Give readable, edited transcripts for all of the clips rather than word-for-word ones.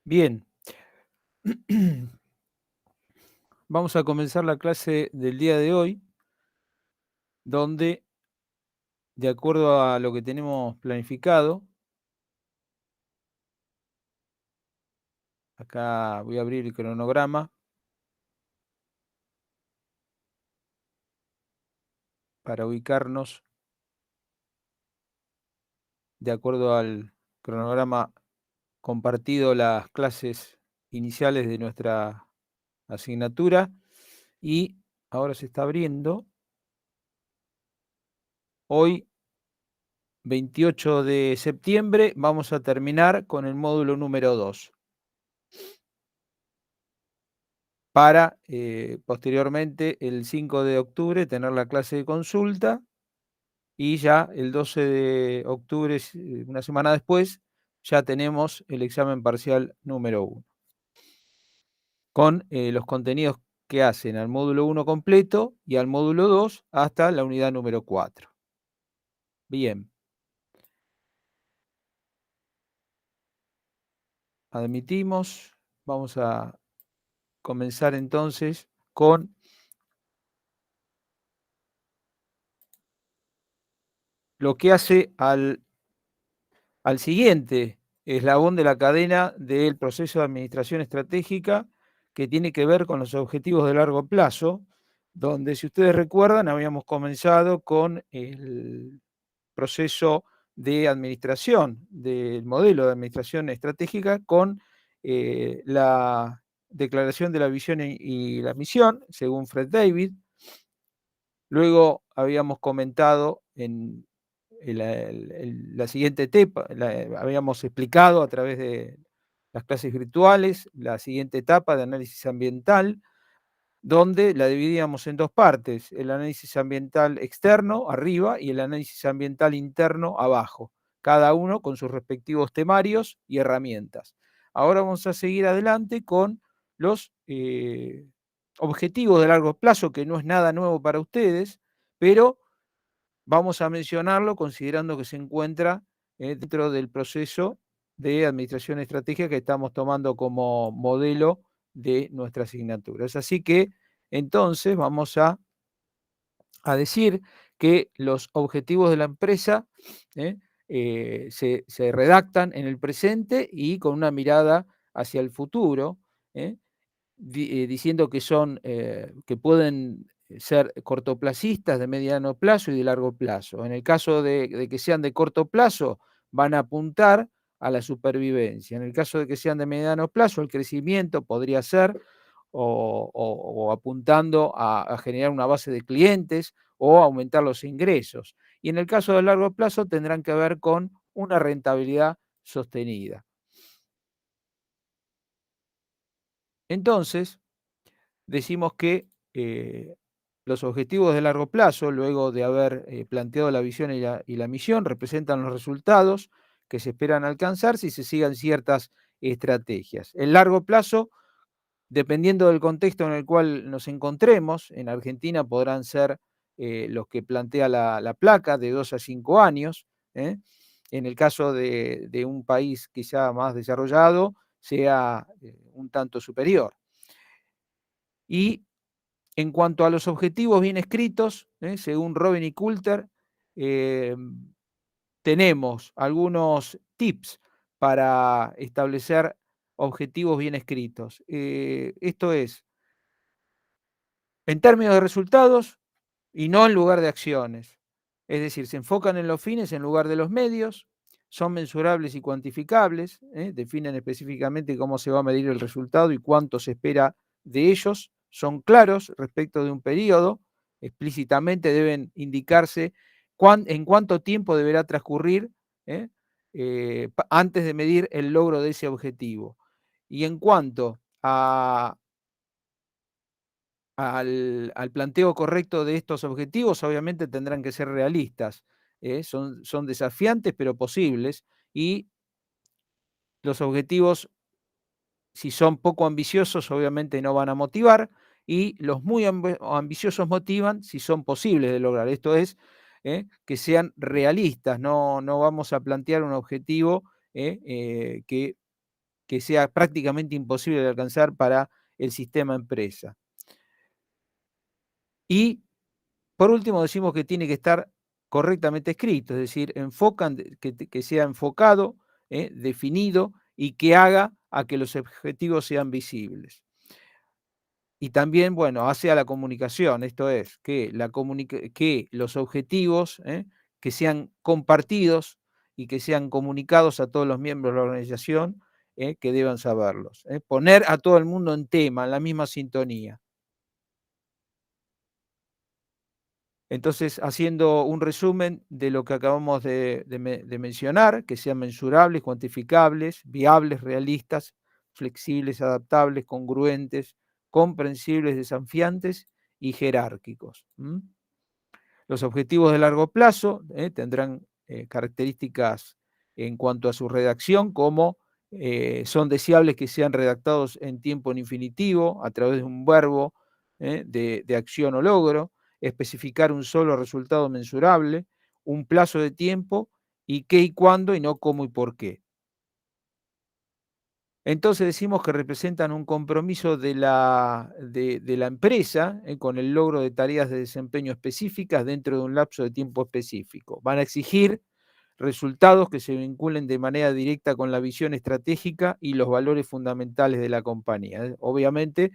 Bien, vamos a comenzar la clase del día de hoy, donde, de acuerdo a lo que tenemos planificado, acá voy a abrir el cronograma para ubicarnos de acuerdo al cronograma compartido, las clases iniciales de nuestra asignatura. Y ahora se está abriendo. Hoy, 28 de septiembre, vamos a terminar con el módulo número 2. Para posteriormente, el 5 de octubre, tener la clase de consulta y ya el 12 de octubre, una semana después, ya tenemos el examen parcial número 1, con los contenidos que hacen al módulo 1 completo y al módulo 2 hasta la unidad número 4. Bien, admitimos, vamos a comenzar entonces con lo que hace al siguiente eslabón de la cadena del proceso de administración estratégica, que tiene que ver con los objetivos de largo plazo, donde, si ustedes recuerdan, habíamos comenzado con el proceso de administración, del modelo de administración estratégica, con la declaración de la visión y la misión, según Fred David. Luego habíamos comentado en la siguiente etapa, habíamos explicado a través de las clases virtuales la siguiente etapa de análisis ambiental, donde la dividíamos en dos partes: el análisis ambiental externo, arriba, y el análisis ambiental interno, abajo, cada uno con sus respectivos temarios y herramientas. Ahora vamos a seguir adelante con los objetivos de largo plazo, que no es nada nuevo para ustedes, pero vamos a mencionarlo considerando que se encuentra dentro del proceso de administración estratégica que estamos tomando como modelo de nuestra asignatura. Es así que entonces vamos a decir que los objetivos de la empresa ¿eh? Se redactan en el presente y con una mirada hacia el futuro, ¿eh? Diciendo que que pueden ser cortoplacistas, de mediano plazo y de largo plazo. En el caso de que sean de corto plazo, van a apuntar a la supervivencia. En el caso de que sean de mediano plazo, el crecimiento podría ser o apuntando a generar una base de clientes o aumentar los ingresos. Y en el caso de largo plazo, tendrán que ver con una rentabilidad sostenida. Entonces, decimos que los objetivos de largo plazo, luego de haber planteado la visión y la misión, representan los resultados que se esperan alcanzar si se sigan ciertas estrategias. El largo plazo, dependiendo del contexto en el cual nos encontremos, en Argentina podrán ser los que plantea la placa, de 2 a 5 años. ¿eh? En el caso de un país quizá más desarrollado, sea un tanto superior. Y en cuanto a los objetivos bien escritos, según Robin y Coulter, eh, tenemos algunos tips para establecer objetivos bien escritos. Esto es, en términos de resultados y no en lugar de acciones. Es decir, se enfocan en los fines en lugar de los medios, son mensurables y cuantificables, definen específicamente cómo se va a medir el resultado y cuánto se espera de ellos, son claros respecto de un periodo, explícitamente deben indicarse en cuánto tiempo deberá transcurrir antes de medir el logro de ese objetivo. Y en cuanto al planteo correcto de estos objetivos, obviamente tendrán que ser realistas. Son desafiantes, pero posibles, y los objetivos, si son poco ambiciosos, obviamente no van a motivar, y los muy ambiciosos motivan si son posibles de lograr. Esto es, que sean realistas, no vamos a plantear un objetivo que que sea prácticamente imposible de alcanzar para el sistema empresa. Y por último decimos que tiene que estar correctamente escrito, es decir, que sea enfocado, definido y que haga a que los objetivos sean visibles. Y también, bueno, hace a la comunicación, esto es, que los objetivos, que sean compartidos y que sean comunicados a todos los miembros de la organización, que deban saberlos. Poner a todo el mundo en tema, en la misma sintonía. Entonces, haciendo un resumen de lo que acabamos de mencionar, que sean mensurables, cuantificables, viables, realistas, flexibles, adaptables, congruentes, comprensibles, desafiantes y jerárquicos. Los objetivos de largo plazo tendrán características en cuanto a su redacción, como son deseables que sean redactados en tiempo en infinitivo, a través de un verbo de acción o logro, especificar un solo resultado mensurable, un plazo de tiempo y qué y cuándo y no cómo y por qué. Entonces decimos que representan un compromiso de la empresa con el logro de tareas de desempeño específicas dentro de un lapso de tiempo específico. Van a exigir resultados que se vinculen de manera directa con la visión estratégica y los valores fundamentales de la compañía. Obviamente,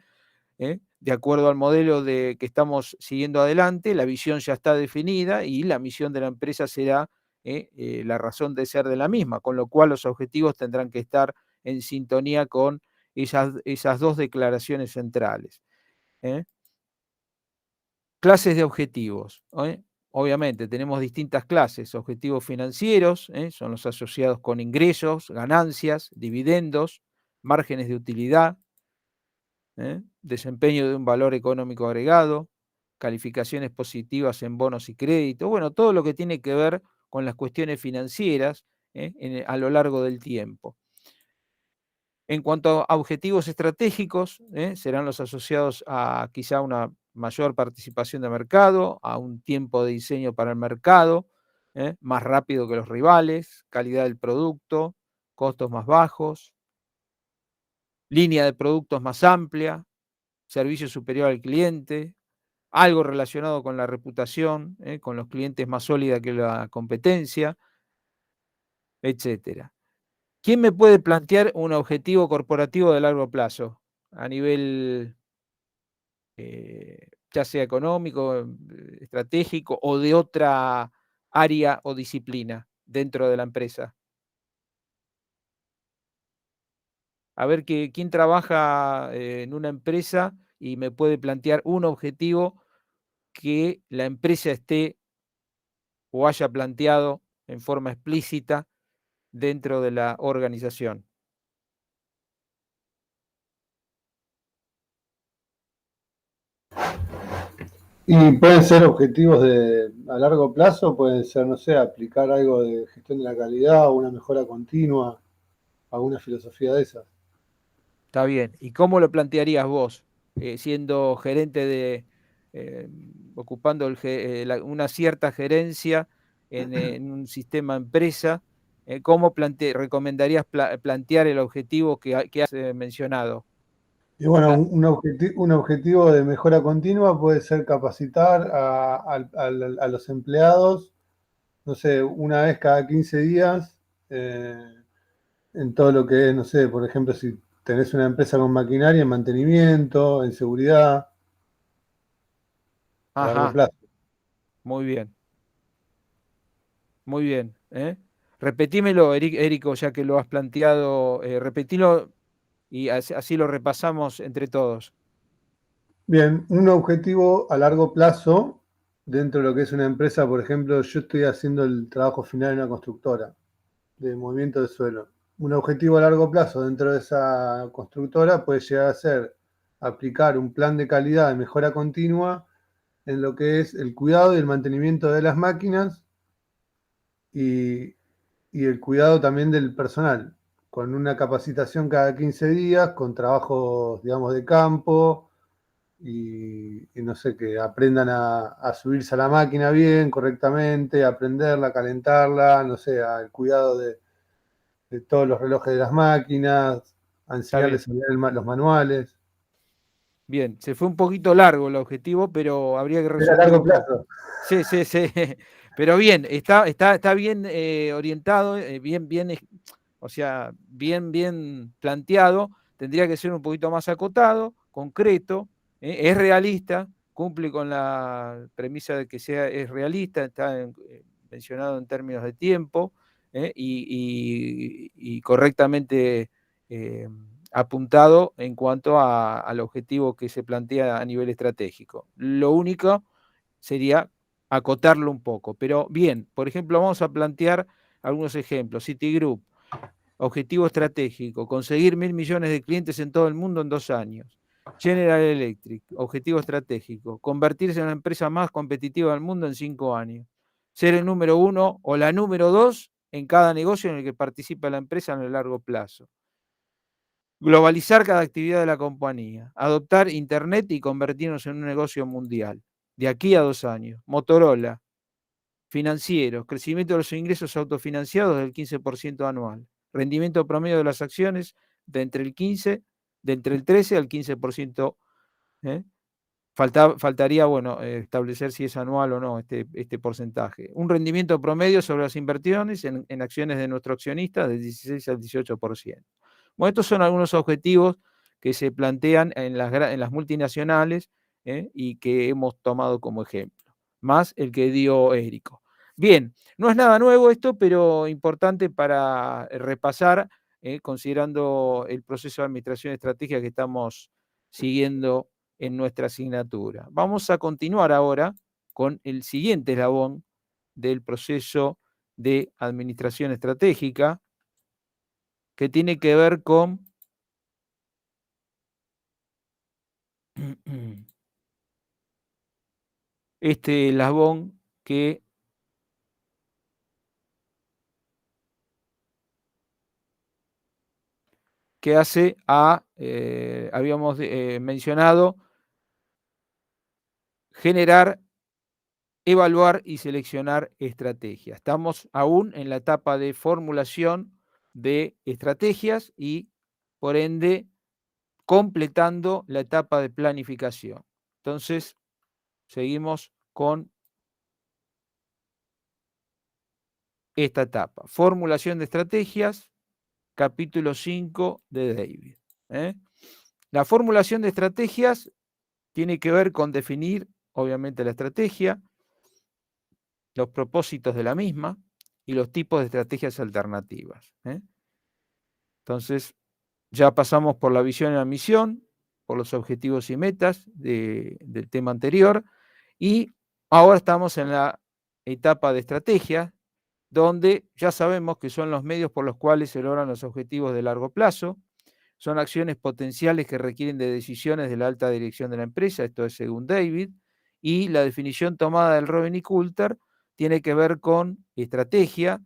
de acuerdo al modelo que estamos siguiendo adelante, la visión ya está definida y la misión de la empresa será la razón de ser de la misma, con lo cual los objetivos tendrán que estar en sintonía con esas dos declaraciones centrales. Clases de objetivos. Obviamente tenemos distintas clases, objetivos financieros, son los asociados con ingresos, ganancias, dividendos, márgenes de utilidad, desempeño de un valor económico agregado, calificaciones positivas en bonos y créditos, bueno, todo lo que tiene que ver con las cuestiones financieras a lo largo del tiempo. En cuanto a objetivos estratégicos, serán los asociados a quizá una mayor participación de mercado, a un tiempo de diseño para el mercado, más rápido que los rivales, calidad del producto, costos más bajos, línea de productos más amplia, servicio superior al cliente, algo relacionado con la reputación, con los clientes más sólida que la competencia, etcétera. ¿Quién me puede plantear un objetivo corporativo de largo plazo a nivel, ya sea económico, estratégico o de otra área o disciplina dentro de la empresa? A ver, ¿quién trabaja en una empresa y me puede plantear un objetivo que la empresa esté o haya planteado en forma explícita dentro de la organización? Y pueden ser objetivos a largo plazo, pueden ser, no sé, aplicar algo de gestión de la calidad o una mejora continua, alguna filosofía de esas. Está bien. ¿Y cómo lo plantearías vos, siendo gerente eh, ocupando una cierta gerencia en un sistema empresa? ¿Cómo recomendarías plantear el objetivo que has mencionado? Y bueno, Ah, un objetivo de mejora continua puede ser capacitar a los empleados, no sé, una vez cada 15 días, en todo lo que es, no sé, por ejemplo, si tenés una empresa con maquinaria, en mantenimiento, en seguridad, a largo ajá, plazo. muy bien, muy bien. Repetímelo, Érico, ya que lo has planteado, repetilo y así lo repasamos entre todos. Bien, un objetivo a largo plazo dentro de lo que es una empresa, por ejemplo, yo estoy haciendo el trabajo final en una constructora de movimiento de suelo. Un objetivo a largo plazo dentro de esa constructora puede llegar a ser aplicar un plan de calidad de mejora continua en lo que es el cuidado y el mantenimiento de las máquinas y, y el cuidado también del personal, con una capacitación cada 15 días, con trabajos, digamos, de campo y no sé, que aprendan a subirse a la máquina bien, correctamente, a prenderla, a calentarla, no sé, al cuidado de todos los relojes de las máquinas, ansiar de salir los manuales. Bien, se fue un poquito largo el objetivo, pero habría que Era a resumirlo largo un poco. plazo. Sí, sí, sí. Pero bien, está bien orientado, o sea, bien planteado. Tendría que ser un poquito más acotado, concreto, es realista, cumple con la premisa de que es realista, está mencionado en términos de tiempo, y correctamente eh, apuntado en cuanto al objetivo que se plantea a nivel estratégico. Lo único sería acotarlo un poco. Pero bien, por ejemplo, vamos a plantear algunos ejemplos. Citigroup, objetivo estratégico, conseguir 1.000 millones de clientes en todo el mundo en 2 años. General Electric, objetivo estratégico, convertirse en la empresa más competitiva del mundo en 5 años. Ser el número 1 o la número 2 en cada negocio en el que participa la empresa en el largo plazo. Globalizar cada actividad de la compañía, adoptar Internet y convertirnos en un negocio mundial. De aquí a 2 años. Motorola, financieros, crecimiento de los ingresos autofinanciados del 15% anual. Rendimiento promedio de las acciones de entre el 13 al 15%. ¿eh? Faltaría, bueno, establecer si es anual o no este porcentaje. Un rendimiento promedio sobre las inversiones en acciones de nuestro accionista del 16 al 18%. Bueno, estos son algunos objetivos que se plantean en las multinacionales, y que hemos tomado como ejemplo, más el que dio Érico. Bien, no es nada nuevo esto, pero importante para repasar, considerando el proceso de administración estratégica que estamos siguiendo en nuestra asignatura. Vamos a continuar ahora con el siguiente eslabón del proceso de administración estratégica, que tiene que ver con este eslabón que hace habíamos mencionado, generar, evaluar y seleccionar estrategias. Estamos aún en la etapa de formulación de estrategias y, por ende, completando la etapa de planificación. Entonces, seguimos con esta etapa. Formulación de estrategias, capítulo 5 de David. La formulación de estrategias tiene que ver con definir, obviamente, la estrategia, los propósitos de la misma y los tipos de estrategias alternativas. Entonces, ya pasamos por la visión y la misión, por los objetivos y metas del tema anterior, y ahora estamos en la etapa de estrategia, donde ya sabemos que son los medios por los cuales se logran los objetivos de largo plazo, son acciones potenciales que requieren de decisiones de la alta dirección de la empresa, esto es según David, y la definición tomada del Robin y Coulter tiene que ver con estrategia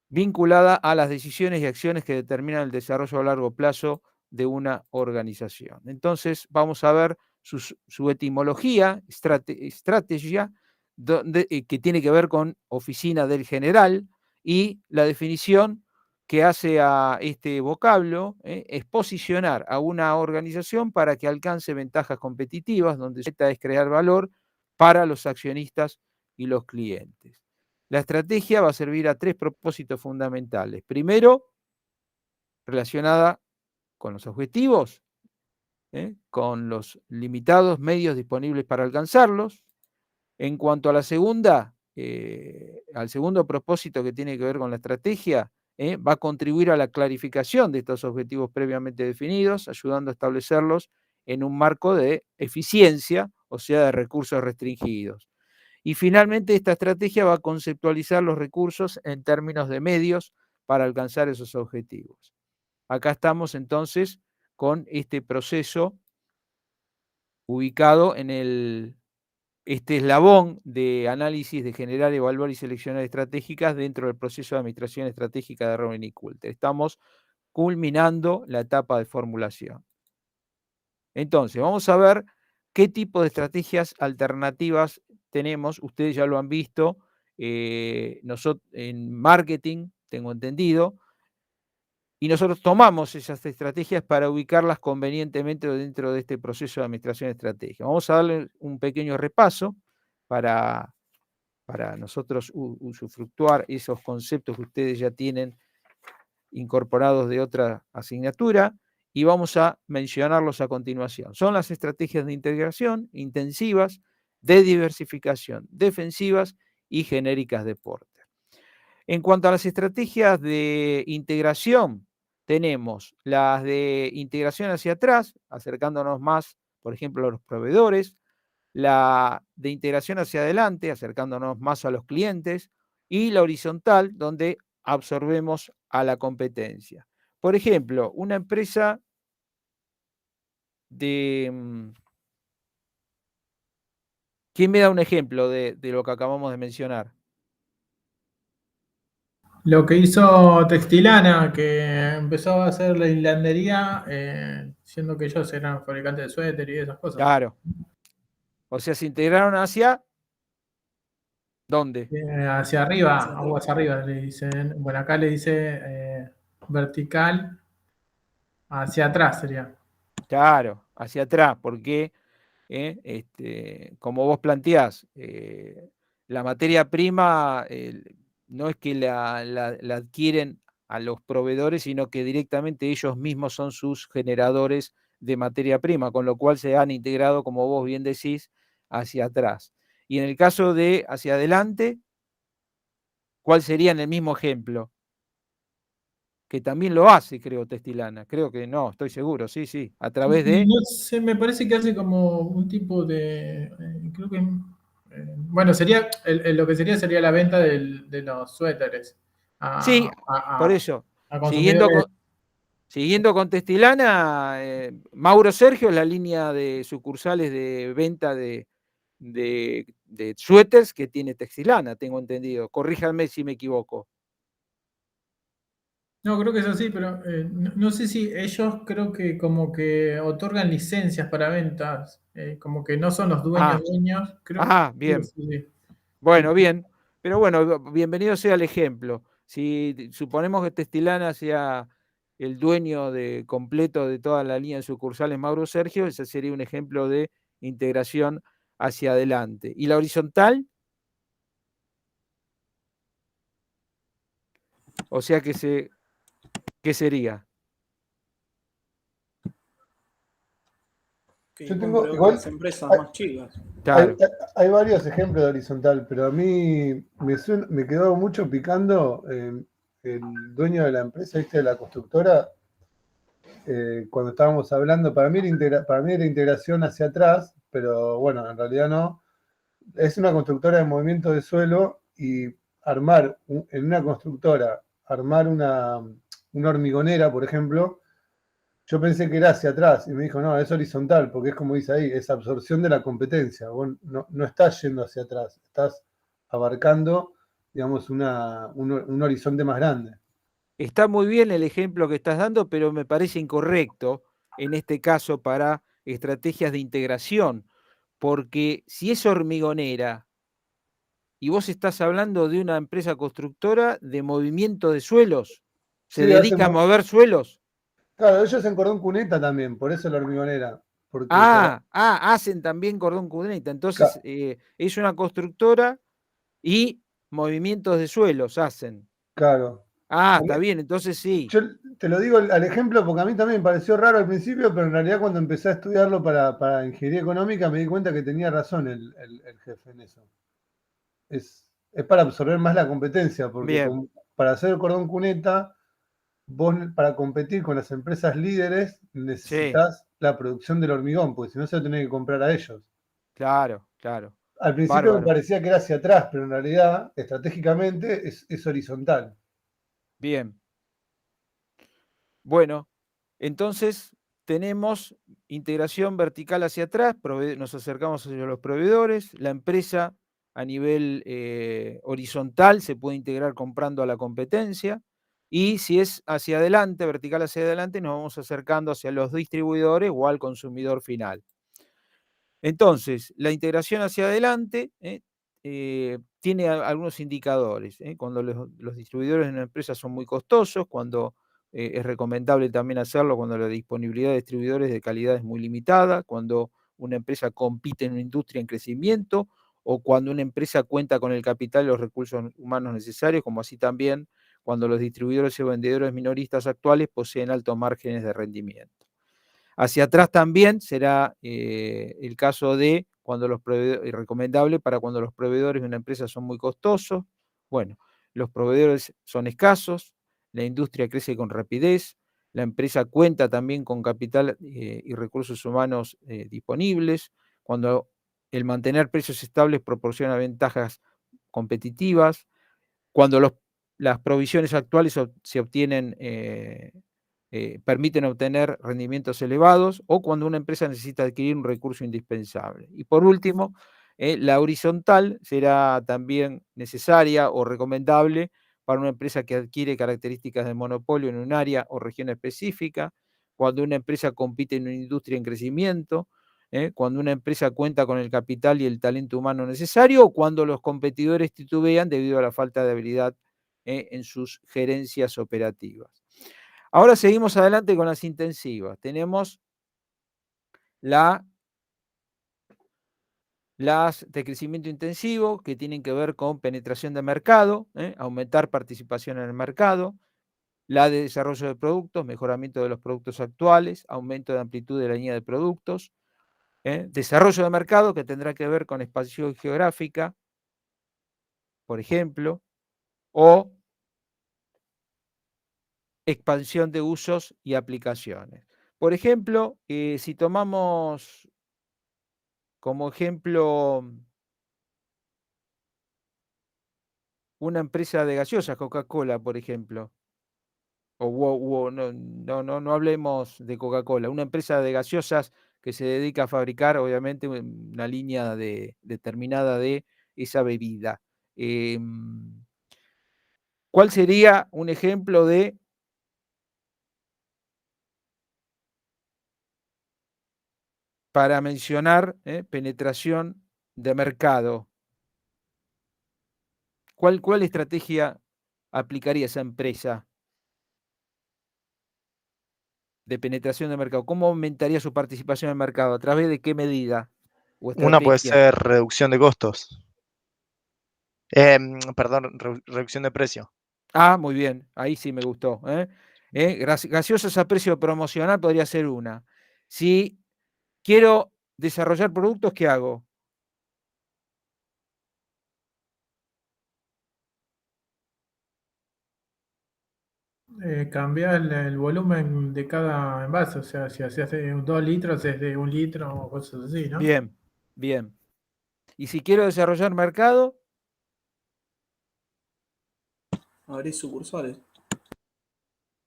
vinculada a las decisiones y acciones que determinan el desarrollo a largo plazo de una organización. Entonces, vamos a ver su etimología, estrategia, que tiene que ver con oficina del general, y la definición que hace a este vocablo es posicionar a una organización para que alcance ventajas competitivas, donde su meta es crear valor para los accionistas y los clientes. La estrategia va a servir a 3 propósitos fundamentales. Primero, relacionada con los objetivos, con los limitados medios disponibles para alcanzarlos. En cuanto a la segunda, al segundo propósito que tiene que ver con la estrategia, va a contribuir a la clarificación de estos objetivos previamente definidos, ayudando a establecerlos en un marco de eficiencia, o sea, de recursos restringidos. Y finalmente, esta estrategia va a conceptualizar los recursos en términos de medios para alcanzar esos objetivos. Acá estamos entonces con este proceso ubicado en este eslabón de análisis de generar, evaluar y seleccionar estratégicas dentro del proceso de administración estratégica de Robin y Coulter. Estamos culminando la etapa de formulación. Entonces, vamos a ver qué tipo de estrategias alternativas tenemos. Ustedes ya lo han visto. Nosotros en marketing, tengo entendido, Y nosotros tomamos esas estrategias para ubicarlas convenientemente dentro de este proceso de administración estratégica. Vamos a darle un pequeño repaso para nosotros usufructuar esos conceptos que ustedes ya tienen incorporados de otra asignatura y vamos a mencionarlos a continuación. Son las estrategias de integración intensivas, de diversificación, defensivas y genéricas de porte. En cuanto a las estrategias de integración, tenemos las de integración hacia atrás, acercándonos más, por ejemplo, a los proveedores, la de integración hacia adelante, acercándonos más a los clientes, y la horizontal, donde absorbemos a la competencia. Por ejemplo, una empresa de... ¿Quién me da un ejemplo de lo que acabamos de mencionar? Lo que hizo Textilana, que empezó a hacer la hilandería, siendo que ellos eran fabricantes de suéter y esas cosas. Claro. O sea, se integraron hacia... ¿Dónde? Hacia arriba, aguas arriba le dicen. Bueno, acá le dice vertical, hacia atrás sería. Claro, hacia atrás, porque como vos planteás, la materia prima no es que la adquieren a los proveedores, sino que directamente ellos mismos son sus generadores de materia prima, con lo cual se han integrado, como vos bien decís, hacia atrás. Y en el caso de hacia adelante, ¿cuál sería en el mismo ejemplo? Que también lo hace, creo, Textilana. Creo que no, estoy seguro, sí, sí. A través de... No sé, me parece que hace como un tipo de. Creo que. Bueno, sería. Lo que sería la venta de los suéteres Sí, por a, eso. a Siguiendo consumidores. Siguiendo con Textilana, Mauro Sergio es la línea de sucursales de venta de suéteres que tiene Textilana, tengo entendido. Corríjanme si me equivoco. No, creo que es así, pero no sé si ellos creo que como que otorgan licencias para ventas, como que no son los Ah, dueños, creo que bien. sí. Bueno, bien. Pero bueno, bienvenido sea el ejemplo. Si suponemos que Textilana sea el dueño completo de toda la línea de sucursales Mauro Sergio, ese sería un ejemplo de integración hacia adelante. ¿Y la horizontal? O sea que ¿qué sería? Que Yo tengo, compre igual, otras empresas hay, más chicas. hay- Claro. hay varios ejemplos de horizontal, pero a mí me quedó mucho picando el dueño de la empresa, ¿viste? De la constructora, cuando estábamos hablando, para mí era integración hacia atrás, pero bueno, en realidad no. Es una constructora de movimiento de suelo y en una constructora, armar una hormigonera, por ejemplo, yo pensé que era hacia atrás y me dijo, no, es horizontal, porque es como dice ahí, es absorción de la competencia. Vos no estás yendo hacia atrás, estás abarcando, digamos, un horizonte más grande. Está muy bien el ejemplo que estás dando, pero me parece incorrecto en este caso para estrategias de integración, porque si es hormigonera y vos estás hablando de una empresa constructora de movimiento de suelos, ¿se Sí, dedica a mover suelos? claro, ellos en cordón cuneta también, por eso la hormigonera. Porque Hacen también cordón cuneta, entonces es una constructora y movimientos de suelos hacen. claro. Está bien, entonces sí, Yo te lo digo al ejemplo porque a mí también me pareció raro al principio, pero en realidad cuando empecé a estudiarlo para ingeniería económica me di cuenta que tenía razón el jefe en eso. Es para absorber más la competencia, porque bien, para hacer el cordón cuneta, vos para competir con las empresas líderes sí, necesitas la producción del hormigón, porque si no se lo tenés que comprar a ellos. claro, claro, Al principio me bárbaro. parecía que era hacia atrás, pero en realidad, estratégicamente, es horizontal. Bien, bueno, entonces tenemos integración vertical hacia atrás, nos acercamos hacia los proveedores, la empresa a nivel horizontal se puede integrar comprando a la competencia, y si es hacia adelante, vertical hacia adelante, nos vamos acercando hacia los distribuidores o al consumidor final. Entonces, la integración hacia adelante tiene algunos indicadores. Cuando los distribuidores de una empresa son muy costosos, cuando es recomendable también hacerlo cuando la disponibilidad de distribuidores de calidad es muy limitada, cuando una empresa compite en una industria en crecimiento o cuando una empresa cuenta con el capital y los recursos humanos necesarios, como así también cuando los distribuidores y vendedores minoristas actuales poseen altos márgenes de rendimiento. Hacia atrás también será el caso de cuando los proveedores, recomendable para cuando los proveedores de una empresa son muy costosos. Bueno, los proveedores son escasos, la industria crece con rapidez, la empresa cuenta también con capital y recursos humanos disponibles, cuando el mantener precios estables proporciona ventajas competitivas, cuando las provisiones actuales se obtienen, permiten obtener rendimientos elevados, o cuando una empresa necesita adquirir un recurso indispensable. Y por último, la horizontal será también necesaria o recomendable para una empresa que adquiere características de monopolio en un área o región específica, cuando una empresa compite en una industria en crecimiento, cuando una empresa cuenta con el capital y el talento humano necesario, o cuando los competidores titubean debido a la falta de habilidad en sus gerencias operativas. Ahora seguimos adelante con las intensivas. Tenemos las de crecimiento intensivo, que tienen que ver con penetración de mercado, aumentar participación en el mercado, la de desarrollo de productos, mejoramiento de los productos actuales, aumento de amplitud de la línea de productos, desarrollo de mercado, que tendrá que ver con expansión geográfica, por ejemplo, o expansión de usos y aplicaciones. Por ejemplo, si tomamos como ejemplo una empresa de gaseosas, Coca-Cola, por ejemplo, no hablemos de Coca-Cola, una empresa de gaseosas que se dedica a fabricar, obviamente, una línea determinada de esa bebida. ¿Cuál sería un ejemplo de para mencionar penetración de mercado? ¿Cuál estrategia aplicaría esa empresa de penetración de mercado? ¿Cómo aumentaría su participación en el mercado? ¿A través de qué medida o Una puede estrategia? ser reducción de costos. Perdón, reducción de precio. Ah, muy bien, ahí sí me gustó. Gaseosas a precio promocional podría ser una. Si quiero desarrollar productos, ¿qué hago? Cambia el volumen de cada envase, o sea, si haces de 2 litros es de 1 litro o cosas así, ¿no? Bien, bien. Y si quiero desarrollar mercado, Abrir sucursales.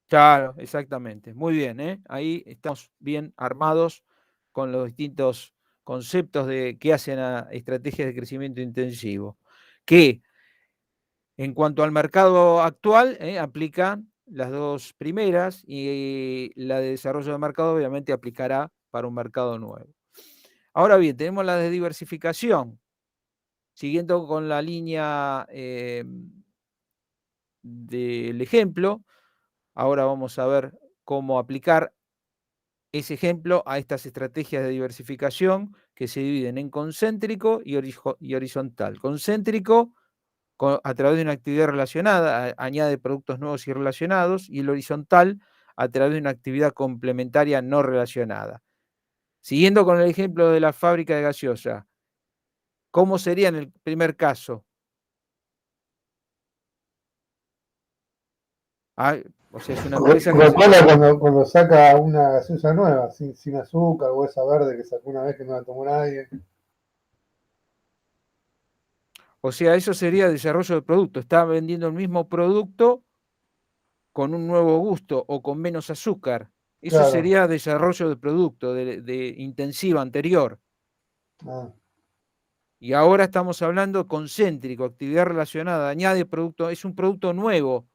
claro, exactamente. Muy bien, ahí estamos bien armados con los distintos conceptos de qué hacen a estrategias de crecimiento intensivo. Que en cuanto al mercado actual, aplican las dos primeras y la de desarrollo de mercado obviamente aplicará para un mercado nuevo. Ahora bien, tenemos la de diversificación. Siguiendo con la línea del ejemplo, ahora vamos a ver cómo aplicar ese ejemplo a estas estrategias de diversificación que se dividen en concéntrico y horizontal. Concéntrico a través de una actividad relacionada, añade productos nuevos y relacionados, y el horizontal a través de una actividad complementaria no relacionada. Siguiendo con el ejemplo de la fábrica de gaseosa, ¿cómo sería en el primer caso? O sea, es una empresa que Coca-Cola cuando saca una gaseosa nueva, sin azúcar, o esa verde que sacó una vez que no la tomó nadie. O sea, eso sería desarrollo de producto. Está vendiendo el mismo producto con un nuevo gusto o con menos azúcar. Eso Claro. sería desarrollo de producto, de intensiva anterior. Ah. Y ahora estamos hablando concéntrico, actividad relacionada, añade producto, es un producto nuevo.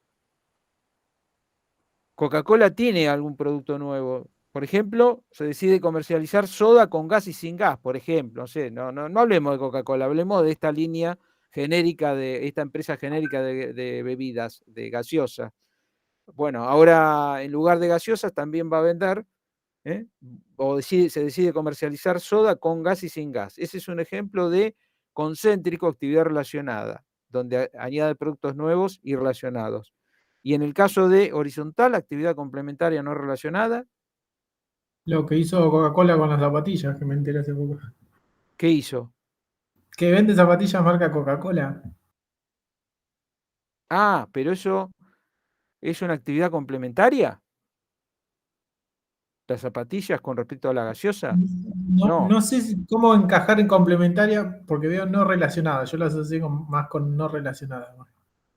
Coca-Cola tiene algún producto nuevo. Por ejemplo, se decide comercializar soda con gas y sin gas, por ejemplo. No hablemos de Coca-Cola, hablemos de esta línea genérica, de esta empresa genérica de bebidas, de gaseosa. Bueno, ahora en lugar de gaseosas también va a vender, o se decide comercializar soda con gas y sin gas. Ese es un ejemplo de concéntrico, actividad relacionada, donde añade productos nuevos y relacionados. Y en el caso de horizontal, actividad complementaria no relacionada, Lo que hizo Coca-Cola con las zapatillas, que me enteré hace poco. ¿qué hizo? Que vende zapatillas marca Coca-Cola. Ah, pero eso es una actividad complementaria, las zapatillas con respecto a la gaseosa. No, No. no sé cómo encajar en complementaria, porque veo no relacionada. Yo lo asocié más con no relacionada.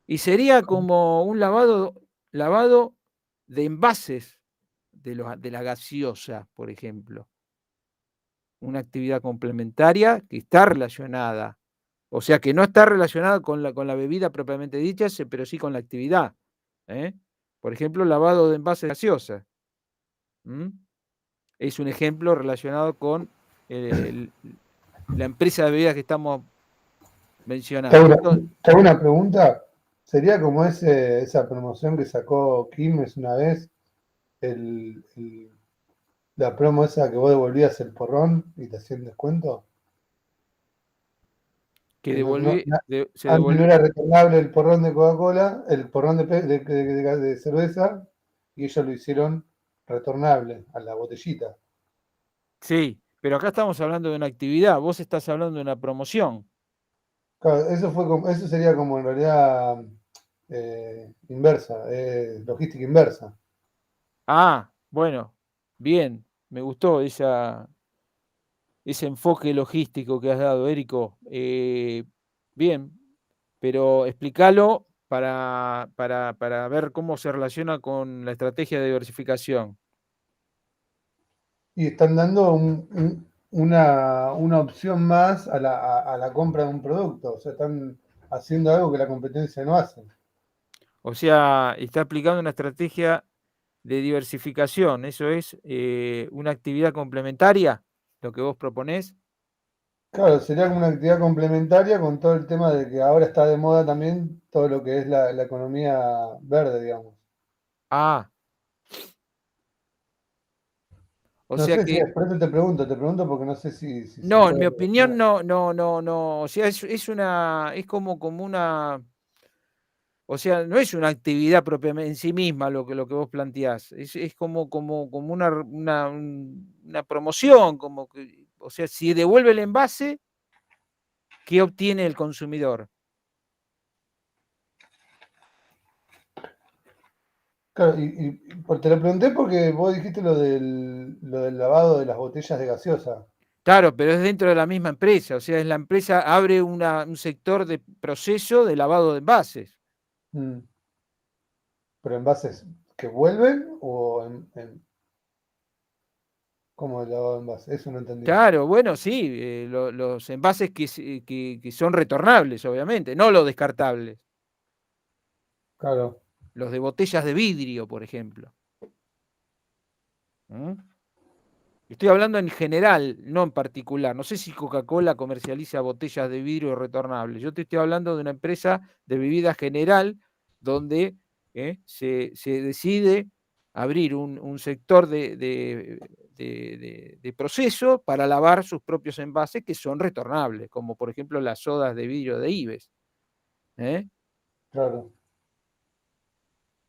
Y sería como un lavado de envases de la gaseosa, por ejemplo. Una actividad complementaria que está relacionada. O sea, que no está relacionada con la bebida propiamente dicha, pero sí con la actividad. Por ejemplo, lavado de envases gaseosas. Es un ejemplo relacionado con la empresa de bebidas que estamos mencionando. Te hago una pregunta. ¿Sería como esa promoción que sacó Quilmes una vez? La promo esa que vos devolvías el porrón y te hacían descuento. Que Que se antes no devolvió. era retornable el porrón de Coca-Cola, el porrón de cerveza, y ellos lo hicieron retornable a la botellita. Sí, pero acá estamos hablando de una actividad, vos estás hablando de una promoción. Claro, eso sería como en realidad inversa, logística inversa. Ah, bueno, bien, me gustó ese enfoque logístico que has dado, Érico. Bien, pero explícalo para ver cómo se relaciona con la estrategia de diversificación. Y están dando una opción más a la compra de un producto. O sea, están haciendo algo que la competencia no hace. O sea, está aplicando una estrategia de diversificación. ¿Eso es una actividad complementaria, lo que vos proponés? Claro, sería como una actividad complementaria con todo el tema de que ahora está de moda también todo lo que es la economía verde, digamos. Ah, o No sea sé si que, es, por eso te pregunto porque no sé si se no, en mi puede opinión, relacionar. no. O sea, es como una, o sea, no es una actividad propiamente en sí misma lo que vos planteás. Es como una promoción, o sea, si devuelve el envase, ¿qué obtiene el consumidor? Claro, te lo pregunté porque vos dijiste lo del lavado de las botellas de gaseosa. Claro, pero es dentro de la misma empresa, o sea, es la empresa abre un sector de proceso de lavado de envases. Mm. ¿Pero envases que vuelven o cómo el lavado de envases? Eso no entendí. Claro, bueno, sí, los envases que son retornables, obviamente, no los descartables. Claro. Los de botellas de vidrio, por ejemplo. ¿Mm? Estoy hablando en general, no en particular. No sé si Coca-Cola comercializa botellas de vidrio retornables. Yo te estoy hablando de una empresa de bebida general donde se decide abrir un sector de proceso para lavar sus propios envases que son retornables, como por ejemplo las sodas de vidrio de Ives. ¿eh? Claro.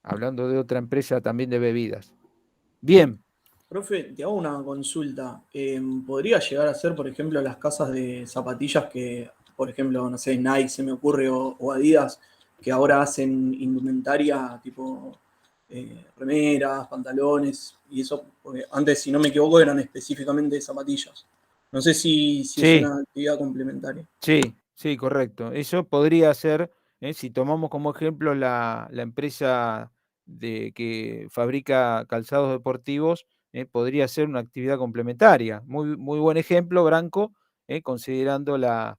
Hablando de otra empresa también de bebidas. Bien. Profe, te hago una consulta. ¿Podría llegar a ser, por ejemplo, las casas de zapatillas que, por ejemplo, no sé, Nike se me ocurre o Adidas, que ahora hacen indumentaria tipo remeras, pantalones y eso? Porque antes, si no me equivoco, eran específicamente de zapatillas. No sé si es Sí, una actividad complementaria. sí, correcto. Eso podría ser, si tomamos como ejemplo la empresa que fabrica calzados deportivos, podría ser una actividad complementaria. Muy buen ejemplo, Branco, considerando la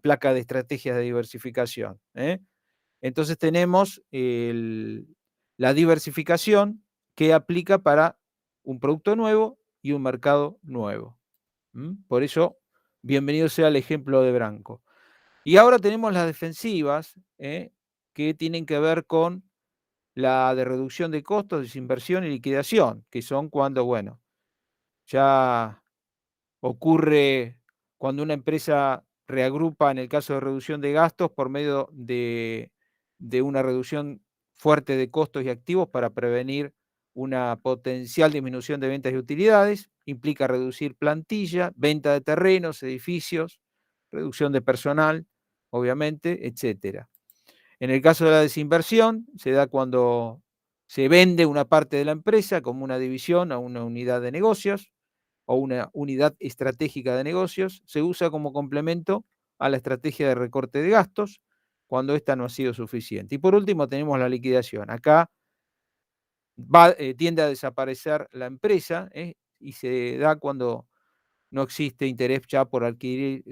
placa de estrategias de diversificación. Entonces tenemos la diversificación que aplica para un producto nuevo y un mercado nuevo. Por eso, bienvenido sea el ejemplo de Branco. Y ahora tenemos las defensivas, que tienen que ver con la de reducción de costos, desinversión y liquidación, que son cuando, bueno, ya ocurre cuando una empresa reagrupa, en el caso de reducción de gastos, por medio de una reducción fuerte de costos y activos para prevenir una potencial disminución de ventas y utilidades, implica reducir plantilla, venta de terrenos, edificios, reducción de personal, obviamente, etcétera. En el caso de la desinversión, se da cuando se vende una parte de la empresa como una división a una unidad de negocios o una unidad estratégica de negocios, se usa como complemento a la estrategia de recorte de gastos cuando ésta no ha sido suficiente. Y por último tenemos la liquidación. Acá tiende a desaparecer la empresa y se da cuando no existe interés ya por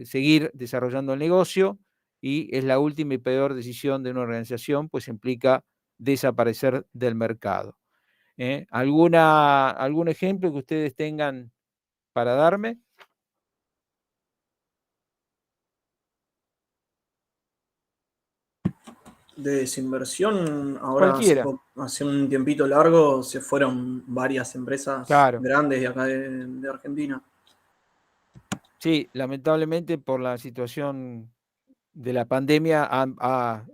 seguir desarrollando el negocio y es la última y peor decisión de una organización, pues implica desaparecer del mercado. ¿Algún ejemplo que ustedes tengan para darme? De desinversión, ahora Cualquiera. hace un tiempito largo se fueron varias empresas Claro. grandes de acá de Argentina. Sí, lamentablemente por la situación de la pandemia,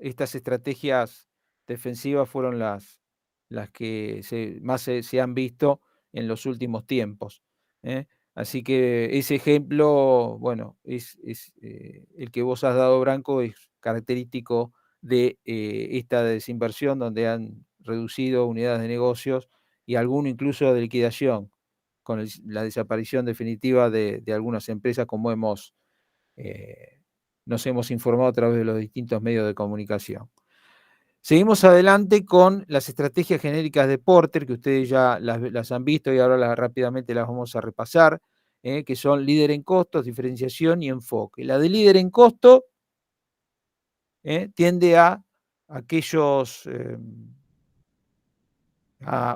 estas estrategias defensivas fueron las que más se han visto en los últimos tiempos. Así que ese ejemplo, bueno, es el que vos has dado, Branco, es característico de esta desinversión donde han reducido unidades de negocios y alguno incluso de liquidación, con la desaparición definitiva de algunas empresas como nos hemos informado a través de los distintos medios de comunicación. Seguimos adelante con las estrategias genéricas de Porter, que ustedes ya las han visto y ahora rápidamente las vamos a repasar, que son líder en costos, diferenciación y enfoque. La de líder en costo tiende a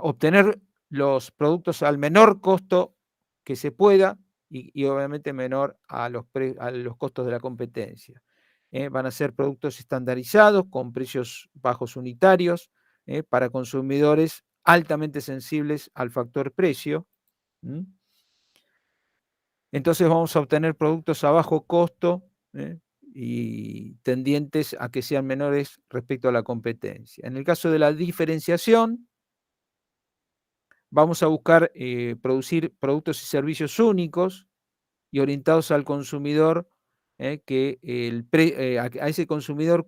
obtener los productos al menor costo que se pueda y obviamente menor a los costos de la competencia. Van a ser productos estandarizados con precios bajos unitarios para consumidores altamente sensibles al factor precio. Entonces vamos a obtener productos a bajo costo y tendientes a que sean menores respecto a la competencia. En el caso de la diferenciación, vamos a buscar producir productos y servicios únicos y orientados al consumidor, a ese consumidor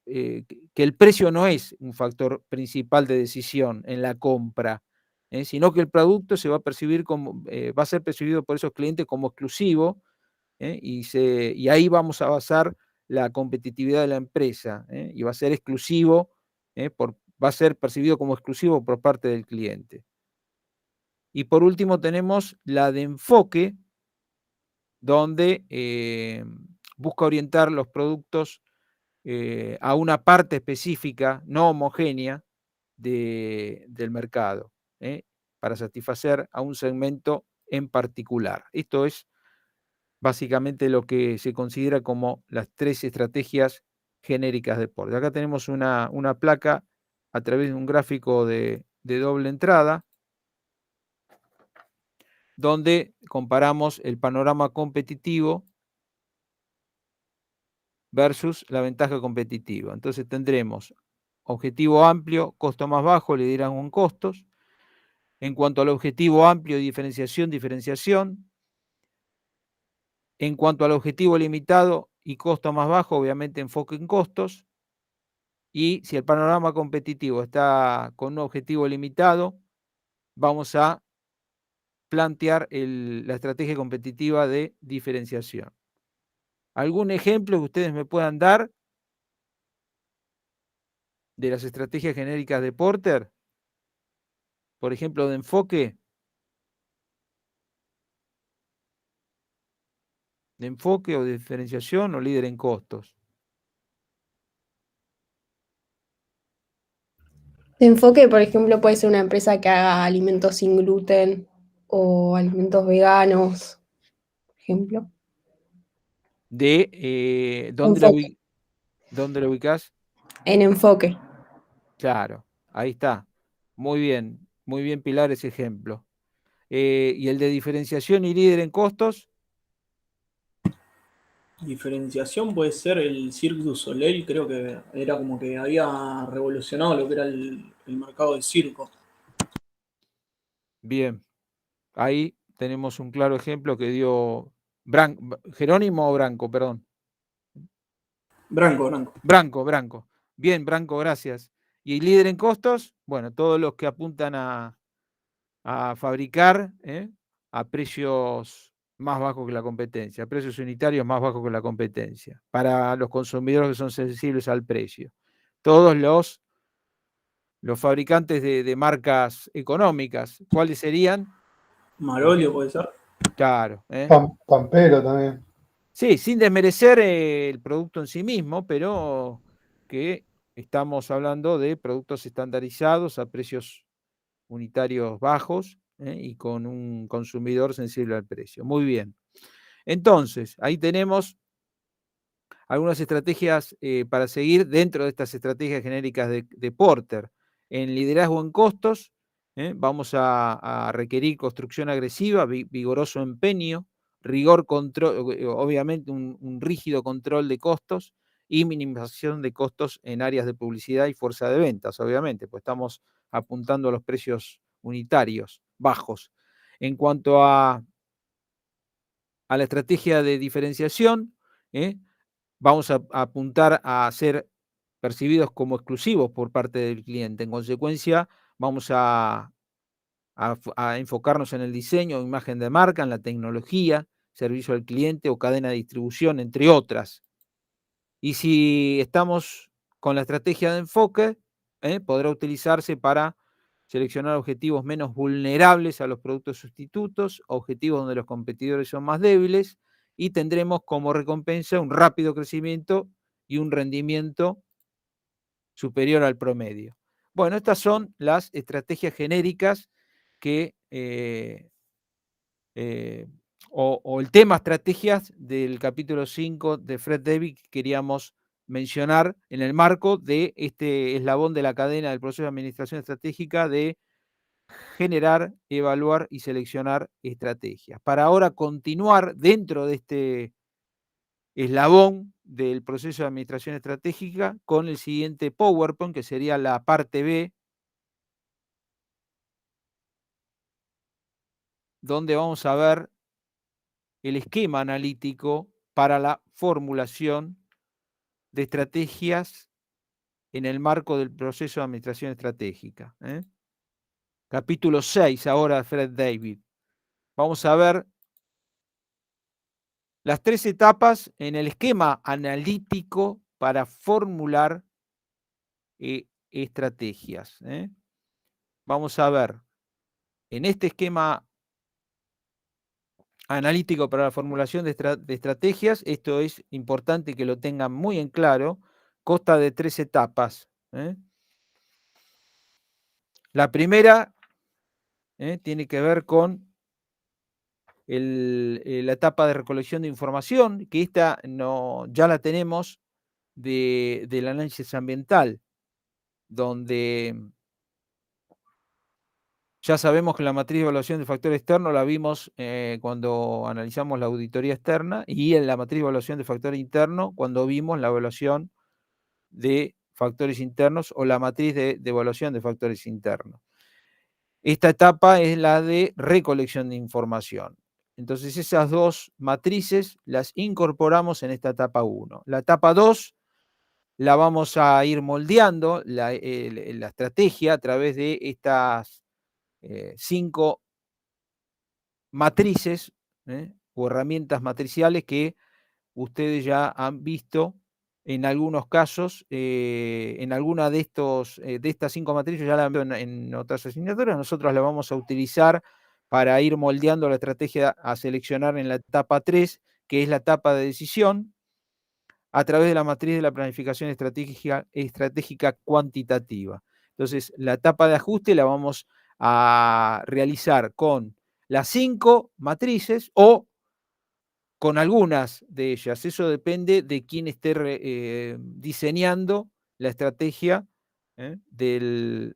que el precio no es un factor principal de decisión en la compra, sino que el producto se va a percibir va a ser percibido por esos clientes como exclusivo, y ahí vamos a basar la competitividad de la empresa, y va a ser exclusivo, va a ser percibido como exclusivo por parte del cliente. Y por último tenemos la de enfoque, donde busca orientar los productos a una parte específica, no homogénea, del mercado, para satisfacer a un segmento en particular. Esto es básicamente lo que se considera como las 3 estrategias genéricas de Porter. Acá tenemos una placa a través de un gráfico de doble entrada, donde comparamos el panorama competitivo versus la ventaja competitiva. Entonces tendremos objetivo amplio, costo más bajo, liderazgo en costos. En cuanto al objetivo amplio, diferenciación. En cuanto al objetivo limitado y costo más bajo, obviamente enfoque en costos. Y si el panorama competitivo está con un objetivo limitado, vamos a plantear la estrategia competitiva de diferenciación. ¿Algún ejemplo que ustedes me puedan dar de las estrategias genéricas de Porter? Por ejemplo, de enfoque. De enfoque o de diferenciación o líder en costos. De enfoque, por ejemplo, puede ser una empresa que haga alimentos sin gluten o alimentos veganos, por ejemplo. ¿Dónde la ubicás? En enfoque. Claro. Ahí está. Muy bien, Pilar, ese ejemplo. ¿Y el de diferenciación y líder en costos? Diferenciación puede ser el Cirque du Soleil, creo que era como que había revolucionado lo que era el mercado del circo. Bien. Ahí tenemos un claro ejemplo que dio Jerónimo o Branco, perdón. Branco. Branco. Bien, Branco, gracias. ¿Y líder en costos? Bueno, todos los que apuntan a fabricar a precios más bajos que la competencia, a precios unitarios más bajos que la competencia, para los consumidores que son sensibles al precio. Todos los fabricantes de marcas económicas, ¿cuáles serían? Marolio puede ser. Claro. Pampero también. Sí, sin desmerecer el producto en sí mismo, pero que estamos hablando de productos estandarizados a precios unitarios bajos y con un consumidor sensible al precio. Muy bien. Entonces, ahí tenemos algunas estrategias para seguir dentro de estas estrategias genéricas de Porter. En liderazgo en costos, vamos a requerir construcción agresiva, vigoroso empeño, rigor, control, obviamente un rígido control de costos y minimización de costos en áreas de publicidad y fuerza de ventas, obviamente, pues estamos apuntando a los precios unitarios bajos. En cuanto a la estrategia de diferenciación, vamos a apuntar a ser percibidos como exclusivos por parte del cliente. En consecuencia, vamos a enfocarnos en el diseño, imagen de marca, en la tecnología, servicio al cliente o cadena de distribución, entre otras. Y si estamos con la estrategia de enfoque, podrá utilizarse para seleccionar objetivos menos vulnerables a los productos sustitutos, objetivos donde los competidores son más débiles, y tendremos como recompensa un rápido crecimiento y un rendimiento superior al promedio. Bueno, estas son las estrategias genéricas que, o el tema estrategias del capítulo 5 de Fred David que queríamos mencionar en el marco de este eslabón de la cadena del proceso de administración estratégica de generar, evaluar y seleccionar estrategias. Para ahora continuar dentro de este eslabón del proceso de administración estratégica con el siguiente PowerPoint, que sería la parte B, donde vamos a ver el esquema analítico para la formulación de estrategias en el marco del proceso de administración estratégica. Capítulo 6 ahora de Fred David. Vamos a ver las 3 etapas en el esquema analítico para formular estrategias. Vamos a ver en este esquema analítico para la formulación de estrategias, esto es importante que lo tengan muy en claro, consta de 3 etapas. La primera tiene que ver con la etapa de recolección de información, que esta ya la tenemos del análisis ambiental, donde ya sabemos que la matriz de evaluación de factor externo la vimos cuando analizamos la auditoría externa, y en la matriz de evaluación de factor interno cuando vimos la evaluación de factores internos o la matriz de evaluación de factores internos. Esta etapa es la de recolección de información. Entonces esas 2 matrices las incorporamos en esta etapa 1. La etapa 2 la vamos a ir moldeando, la estrategia a través de estas 5 matrices o herramientas matriciales que ustedes ya han visto en algunos casos, en alguna de estas 5 matrices ya la han visto en otras asignaturas. Nosotros la vamos a utilizar para ir moldeando la estrategia a seleccionar en la etapa 3, que es la etapa de decisión, a través de la matriz de la planificación estratégica cuantitativa. Entonces, la etapa de ajuste la vamos a realizar con las 5 matrices o con algunas de ellas. Eso depende de quién esté diseñando la estrategia de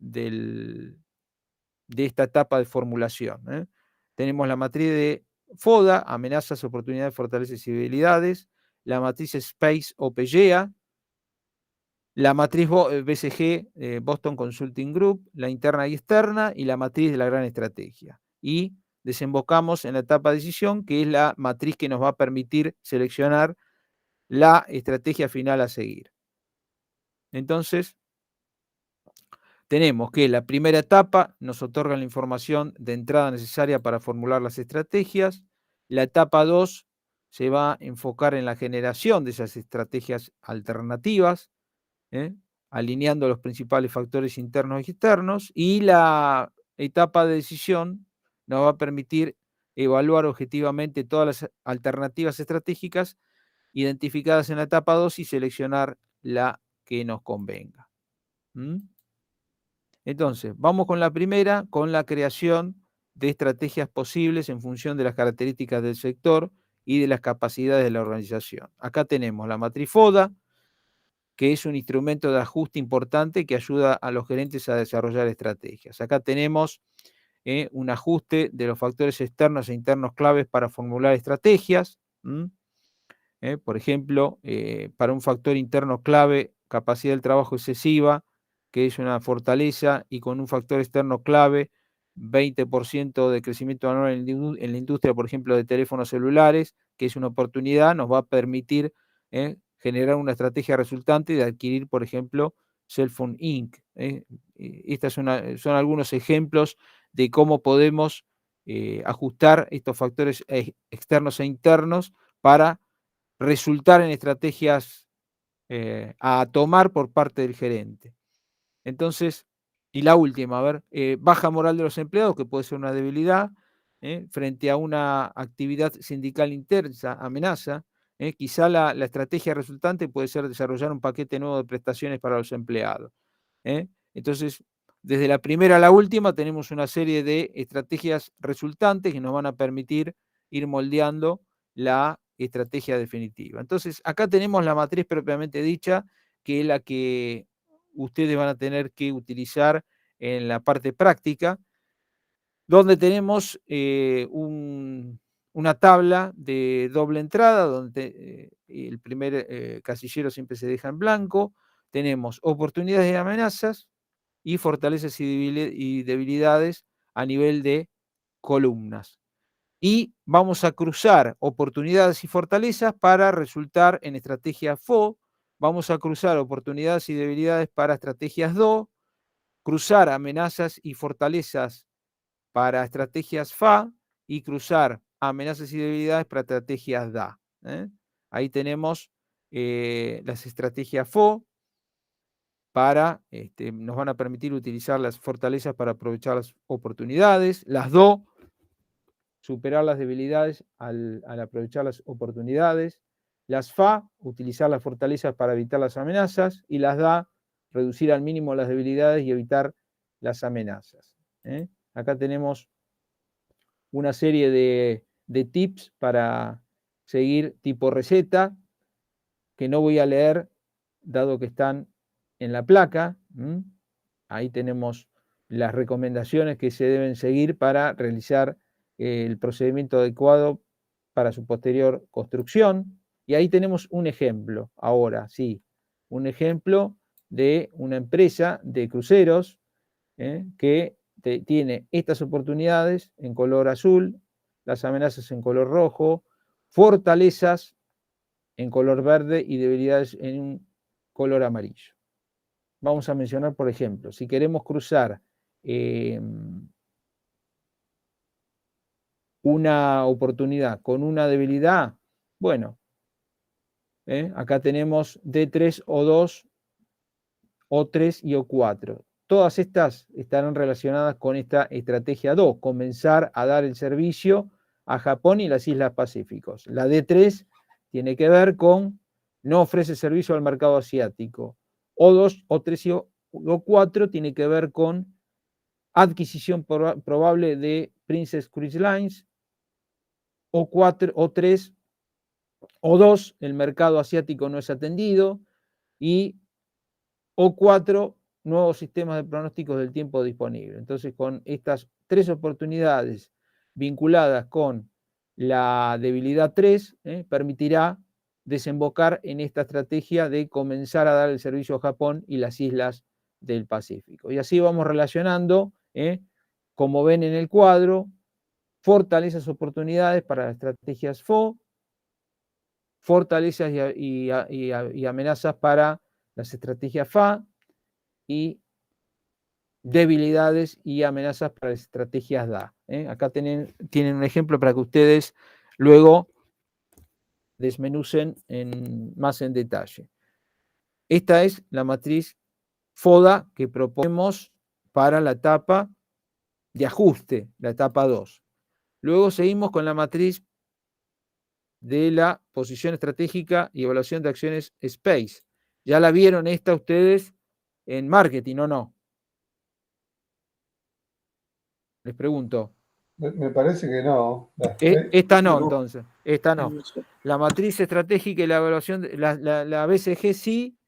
esta etapa de formulación. Tenemos la matriz de FODA, amenazas, oportunidades, fortalezas y debilidades, la matriz SPACE o PEGEA, la matriz BCG, Boston Consulting Group, la interna y externa, y la matriz de la gran estrategia. Y desembocamos en la etapa de decisión, que es la matriz que nos va a permitir seleccionar la estrategia final a seguir. Entonces, tenemos que la primera etapa nos otorga la información de entrada necesaria para formular las estrategias. La etapa 2 se va a enfocar en la generación de esas estrategias alternativas, alineando los principales factores internos y externos. Y la etapa de decisión nos va a permitir evaluar objetivamente todas las alternativas estratégicas identificadas en la etapa 2 y seleccionar la que nos convenga. Entonces, vamos con la primera, con la creación de estrategias posibles en función de las características del sector y de las capacidades de la organización. Acá tenemos la matriz FODA, que es un instrumento de ajuste importante que ayuda a los gerentes a desarrollar estrategias. Acá tenemos un ajuste de los factores externos e internos claves para formular estrategias. Por ejemplo, para un factor interno clave, capacidad del trabajo excesiva, que es una fortaleza, y con un factor externo clave, 20% de crecimiento anual en la industria, por ejemplo, de teléfonos celulares, que es una oportunidad, nos va a permitir generar una estrategia resultante de adquirir, por ejemplo, Cellphone Inc. Estos son algunos ejemplos de cómo podemos ajustar estos factores externos e internos para resultar en estrategias a tomar por parte del gerente. Entonces, y la última, a ver, baja moral de los empleados, que puede ser una debilidad, frente a una actividad sindical intensa, amenaza. Quizá la estrategia resultante puede ser desarrollar un paquete nuevo de prestaciones para los empleados. Entonces, desde la primera a la última tenemos una serie de estrategias resultantes que nos van a permitir ir moldeando la estrategia definitiva. Entonces, acá tenemos la matriz propiamente dicha, que es la que ustedes van a tener que utilizar en la parte práctica, donde tenemos una tabla de doble entrada, donde el primer casillero siempre se deja en blanco. Tenemos oportunidades y amenazas y fortalezas y debilidades a nivel de columnas. Y vamos a cruzar oportunidades y fortalezas para resultar en estrategia FO. Vamos a cruzar oportunidades y debilidades para estrategias DO, cruzar amenazas y fortalezas para estrategias FA y cruzar amenazas y debilidades para estrategias DA. Ahí tenemos las estrategias FO nos van a permitir utilizar las fortalezas para aprovechar las oportunidades, las DO, superar las debilidades al aprovechar las oportunidades, las FA, utilizar las fortalezas para evitar las amenazas, y las DA, reducir al mínimo las debilidades y evitar las amenazas. Acá tenemos una serie de tips para seguir tipo receta, que no voy a leer, dado que están en la placa. Ahí tenemos las recomendaciones que se deben seguir para realizar el procedimiento adecuado para su posterior construcción. Y ahí tenemos un ejemplo, ahora sí, un ejemplo de una empresa de cruceros que tiene estas oportunidades en color azul, las amenazas en color rojo, fortalezas en color verde y debilidades en un color amarillo. Vamos a mencionar, por ejemplo, si queremos cruzar una oportunidad con una debilidad, bueno, acá tenemos D3, O2, O3 y O4. Todas estas estarán relacionadas con esta estrategia 2, comenzar a dar el servicio a Japón y las Islas Pacíficos. La D3 tiene que ver con no ofrece servicio al mercado asiático. O2, O3 y O4 tiene que ver con adquisición probable de Princess Cruise Lines. O4, O3, O2, el mercado asiático no es atendido. Y O4, nuevos sistemas de pronósticos del tiempo disponible. Entonces, con estas 3 oportunidades vinculadas con la debilidad 3, permitirá desembocar en esta estrategia de comenzar a dar el servicio a Japón y las islas del Pacífico. Y así vamos relacionando, como ven en el cuadro, fortalezas, oportunidades para las estrategias FO, fortalezas y amenazas para las estrategias FA, y debilidades y amenazas para las estrategias DA. Acá tienen un ejemplo para que ustedes luego desmenucen más en detalle. Esta es la matriz FODA que proponemos para la etapa de ajuste, la etapa 2. Luego seguimos con la matriz de la posición estratégica y evaluación de acciones SPACE. ¿Ya la vieron esta ustedes en marketing o no? Les pregunto. Me parece que no. Esta no, No. entonces. Esta no. La matriz estratégica y la evaluación, la BCG sí,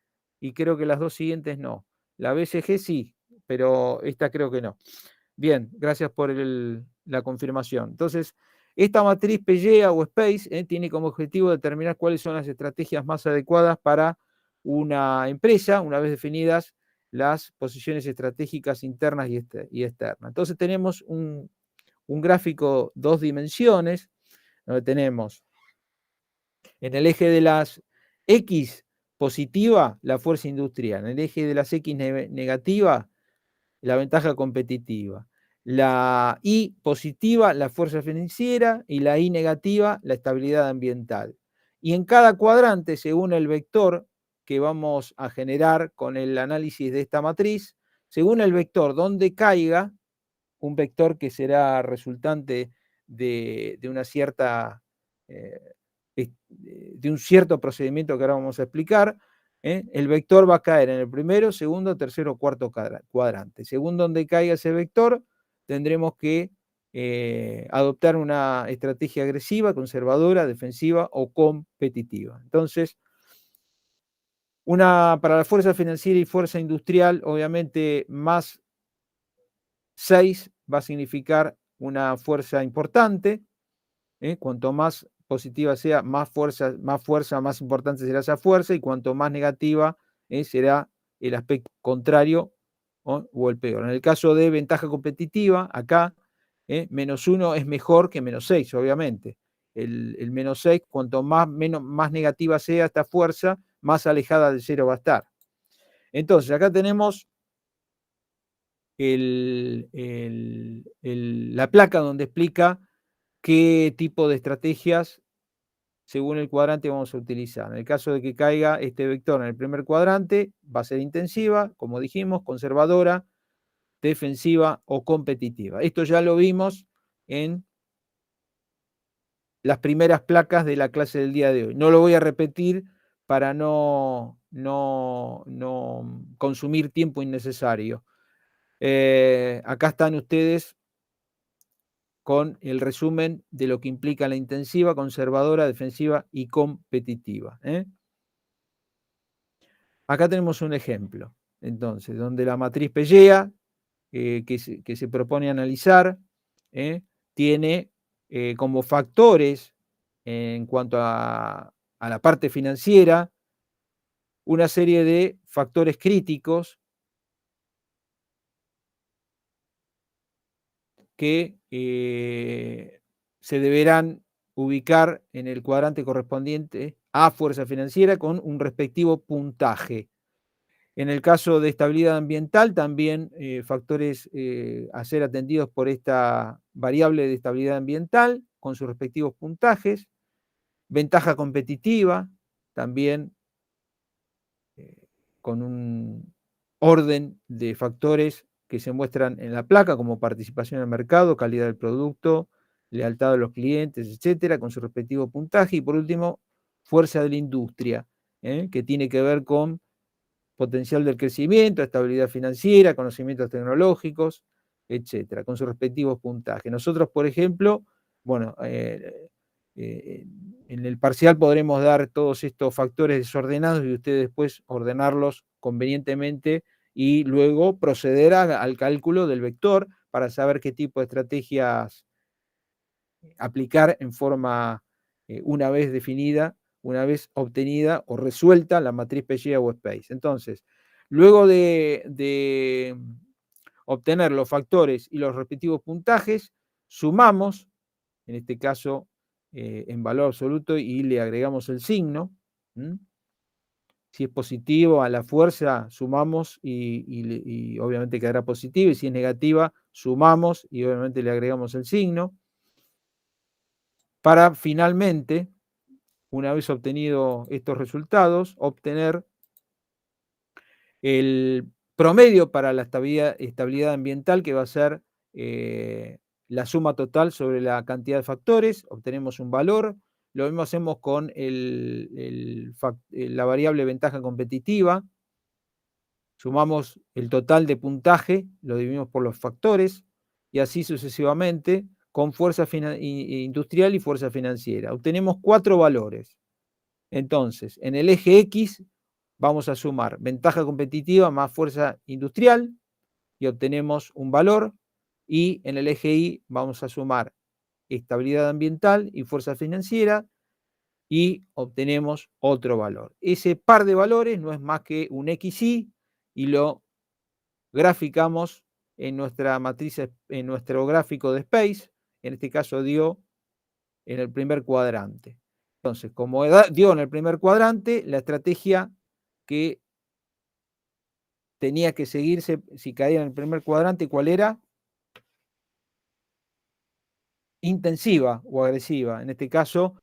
y creo que las dos siguientes no. La BCG sí, pero esta creo que no. Bien, gracias por la confirmación. Entonces, esta matriz PEGEA o SPACE tiene como objetivo determinar cuáles son las estrategias más adecuadas para una empresa, una vez definidas las posiciones estratégicas internas y externas. Entonces tenemos un gráfico 2 dimensiones, donde tenemos en el eje de las X positiva la fuerza industrial, en el eje de las X negativa la ventaja competitiva, la Y positiva la fuerza financiera y la Y negativa la estabilidad ambiental. Y en cada cuadrante, según el vector que vamos a generar con el análisis de esta matriz, según el vector donde caiga, un vector que será resultante de una cierta, de un cierto procedimiento que ahora vamos a explicar, el vector va a caer en el primero, segundo, tercero, cuarto cuadrante. Según donde caiga ese vector, tendremos que adoptar una estrategia agresiva, conservadora, defensiva o competitiva. Entonces, para la fuerza financiera y fuerza industrial, obviamente más 6 va a significar una fuerza importante. Cuanto más positiva sea, más fuerza, más importante será esa fuerza, y cuanto más negativa será el aspecto contrario o el peor. En el caso de ventaja competitiva, acá, -1 es mejor que -6, obviamente. El -6, cuanto más negativa sea esta fuerza, más alejada del cero va a estar. Entonces, acá tenemos la placa donde explica qué tipo de estrategias, según el cuadrante, vamos a utilizar. En el caso de que caiga este vector en el primer cuadrante, va a ser intensiva, como dijimos, conservadora, defensiva o competitiva. Esto ya lo vimos en las primeras placas de la clase del día de hoy. No lo voy a repetir para no consumir tiempo innecesario. Acá están ustedes con el resumen de lo que implica la intensiva, conservadora, defensiva y competitiva. Acá tenemos un ejemplo, entonces, donde la matriz PEGEA, que se propone analizar, tiene como factores en cuanto a la parte financiera una serie de factores críticos que se deberán ubicar en el cuadrante correspondiente a fuerza financiera con un respectivo puntaje. En el caso de estabilidad ambiental, también factores a ser atendidos por esta variable de estabilidad ambiental con sus respectivos puntajes. Ventaja competitiva, también con un orden de factores que se muestran en la placa, como participación en el mercado, calidad del producto, lealtad de los clientes, etcétera, con su respectivo puntaje. Y por último, fuerza de la industria, que tiene que ver con potencial del crecimiento, estabilidad financiera, conocimientos tecnológicos, etcétera, con sus respectivos puntajes. Nosotros, por ejemplo, bueno, en el parcial podremos dar todos estos factores desordenados y ustedes después ordenarlos convenientemente y luego proceder al cálculo del vector para saber qué tipo de estrategias aplicar en forma, una vez definida, una vez obtenida o resuelta la matriz Peschea o Space. Entonces, luego de obtener los factores y los respectivos puntajes, sumamos, en este caso en valor absoluto, y le agregamos el signo. Si es positivo a la fuerza, sumamos y obviamente quedará positivo, y si es negativa, sumamos y obviamente le agregamos el signo, para finalmente, una vez obtenido estos resultados, obtener el promedio para la estabilidad ambiental, que va a ser la suma total sobre la cantidad de factores. Obtenemos un valor. Lo mismo hacemos con la variable ventaja competitiva. Sumamos el total de puntaje, lo dividimos por los factores, y así sucesivamente con fuerza industrial y fuerza financiera. Obtenemos 4 valores. Entonces, en el eje X vamos a sumar ventaja competitiva más fuerza industrial y obtenemos un valor, y en el eje Y vamos a sumar estabilidad ambiental y fuerza financiera y obtenemos otro valor. Ese par de valores no es más que un XY y lo graficamos en nuestra matriz, en nuestro gráfico de Space. En este caso dio en el primer cuadrante. Entonces, como dio en el primer cuadrante, la estrategia que tenía que seguirse si caía en el primer cuadrante, ¿cuál era? Intensiva o agresiva. En este caso,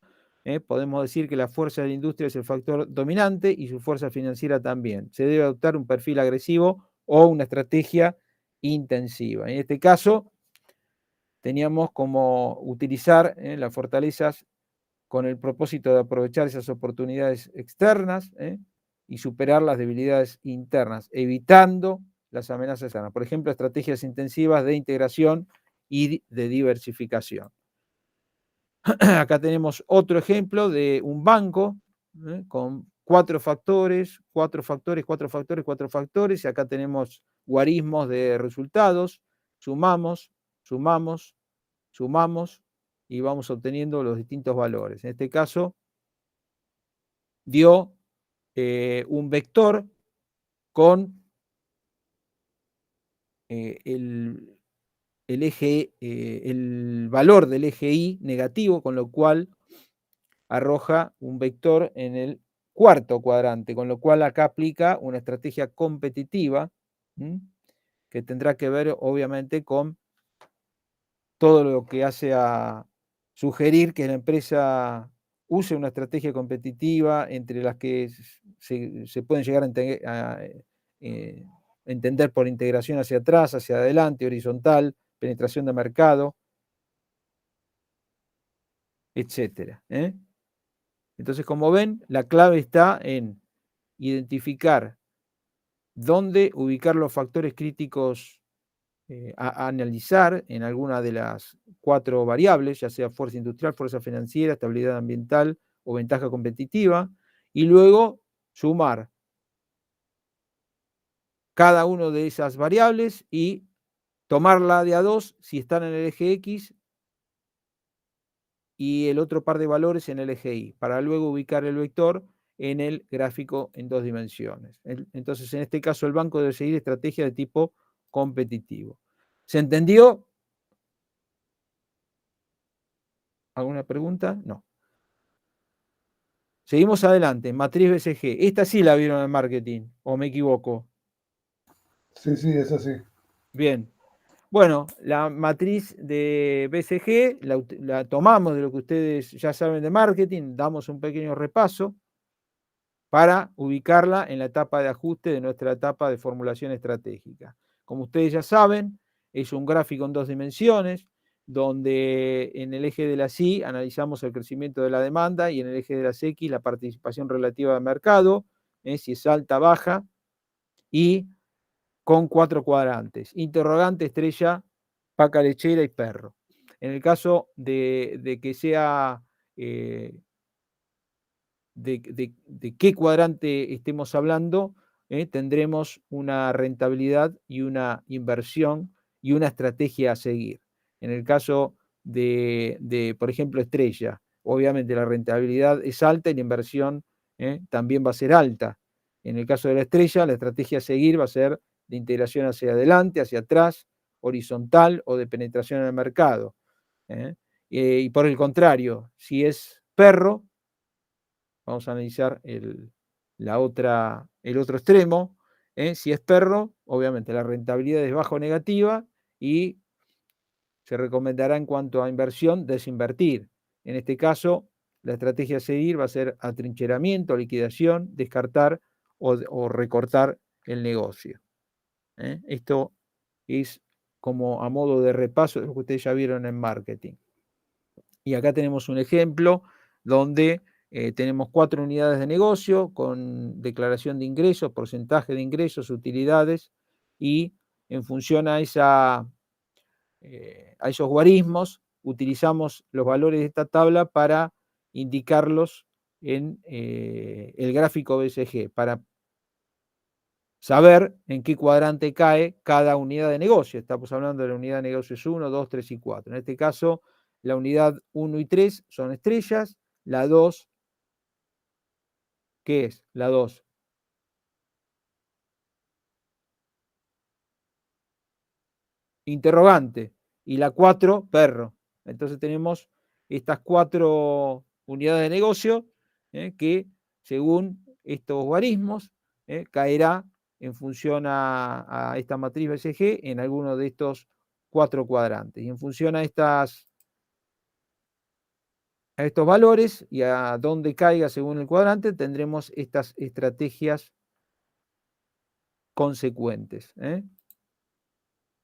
podemos decir que la fuerza de la industria es el factor dominante y su fuerza financiera también. Se debe adoptar un perfil agresivo o una estrategia intensiva. En este caso, teníamos como utilizar las fortalezas con el propósito de aprovechar esas oportunidades externas y superar las debilidades internas, evitando las amenazas externas. Por ejemplo, estrategias intensivas de integración y de diversificación. Acá tenemos otro ejemplo de un banco con 4 factores, 4 factores, 4 factores, 4 factores, y acá tenemos guarismos de resultados. Sumamos, sumamos, sumamos, y vamos obteniendo los distintos valores. En este caso, dio un vector con el valor del eje Y negativo, con lo cual arroja un vector en el cuarto cuadrante, con lo cual acá aplica una estrategia competitiva que tendrá que ver obviamente con todo lo que hace a sugerir que la empresa use una estrategia competitiva, entre las que se pueden llegar a entender por integración hacia atrás, hacia adelante, horizontal, penetración de mercado, etcétera. Entonces, como ven, la clave está en identificar dónde ubicar los factores críticos a analizar en alguna de las 4 variables, ya sea fuerza industrial, fuerza financiera, estabilidad ambiental o ventaja competitiva, y luego sumar cada una de esas variables y tomarla de a 2 si están en el eje X y el otro par de valores en el eje Y, para luego ubicar el vector en el gráfico en 2 dimensiones. Entonces, en este caso, el banco debe seguir estrategia de tipo competitivo. ¿Se entendió? ¿Alguna pregunta? No. Seguimos adelante. Matriz BCG. Esta sí la vieron en marketing, ¿o me equivoco? Sí, sí, es así. Bien. Bueno, la matriz de BCG la tomamos de lo que ustedes ya saben de marketing, damos un pequeño repaso para ubicarla en la etapa de ajuste de nuestra etapa de formulación estratégica. Como ustedes ya saben, es un gráfico en 2 dimensiones, donde en el eje de las Y analizamos el crecimiento de la demanda y en el eje de las X la participación relativa del mercado, si es alta, baja, y con 4 cuadrantes: interrogante, estrella, vaca lechera y perro. En el caso de que sea de qué cuadrante estemos hablando, tendremos una rentabilidad y una inversión y una estrategia a seguir. En el caso de por ejemplo, Estrella, obviamente la rentabilidad es alta y la inversión también va a ser alta. En el caso de la Estrella, la estrategia a seguir va a ser de integración hacia adelante, hacia atrás, horizontal o de penetración en el mercado. Y por el contrario, si es perro, vamos a analizar el otro extremo. Si es perro, obviamente la rentabilidad es baja o negativa y se recomendará en cuanto a inversión desinvertir. En este caso, la estrategia a seguir va a ser atrincheramiento, liquidación, descartar o recortar el negocio. Esto es como a modo de repaso de lo que ustedes ya vieron en marketing. Y acá tenemos un ejemplo donde tenemos 4 unidades de negocio con declaración de ingresos, porcentaje de ingresos, utilidades, y en función a esos guarismos utilizamos los valores de esta tabla para indicarlos en el gráfico BCG, para saber en qué cuadrante cae cada unidad de negocio. Estamos hablando de la unidad de negocios 1, 2, 3 y 4. En este caso, la unidad 1 y 3 son estrellas, la 2, ¿qué es? La 2. Interrogante. Y la 4, perro. Entonces tenemos estas 4 unidades de negocio que, según estos guarismos, caerá en función a esta matriz BCG en alguno de estos 4 cuadrantes. Y en función a estos valores y a dónde caiga según el cuadrante, tendremos estas estrategias consecuentes.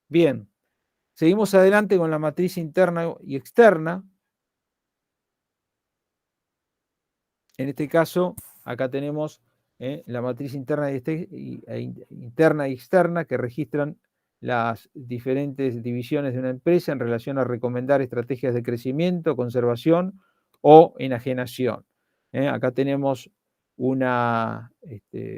Bien, seguimos adelante con la matriz interna y externa. En este caso, acá tenemos la matriz interna y externa que registran las diferentes divisiones de una empresa en relación a recomendar estrategias de crecimiento, conservación o enajenación. Acá tenemos una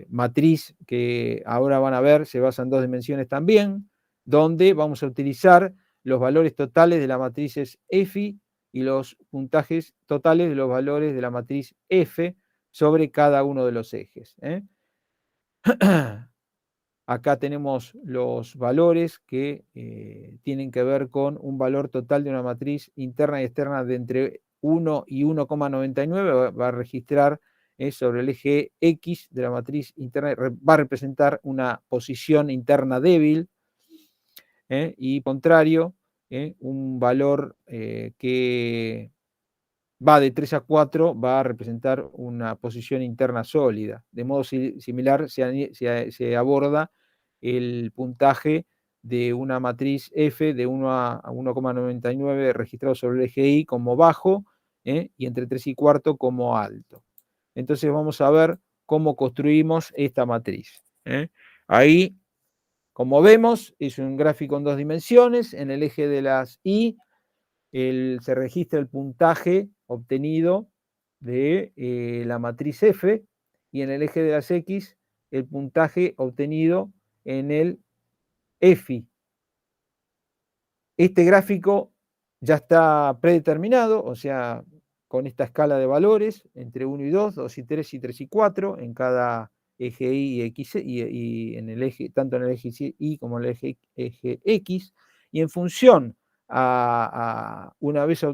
matriz que ahora van a ver, se basa en 2 dimensiones también, donde vamos a utilizar los valores totales de las matrices EFI y los puntajes totales de los valores de la matriz F sobre cada uno de los ejes. Acá tenemos los valores que tienen que ver con un valor total de una matriz interna y externa de entre 1 y 1,99. Va a registrar sobre el eje X de la matriz interna, va a representar una posición interna débil, y contrario, un valor que va de 3 a 4, va a representar una posición interna sólida. De modo similar se aborda el puntaje de una matriz F de 1 a 1,99 registrado sobre el eje Y como bajo, y entre 3 y cuarto como alto. Entonces vamos a ver cómo construimos esta matriz. Ahí, como vemos, es un gráfico en 2 dimensiones. En el eje de las Y se registra el puntaje obtenido de la matriz F, y en el eje de las X el puntaje obtenido en el EFI. Este gráfico ya está predeterminado, o sea, con esta escala de valores entre 1 y 2, 2 y 3 y 3 y 4 en cada eje Y y X, y en el eje, tanto en el eje Y como en el eje X, y en función una vez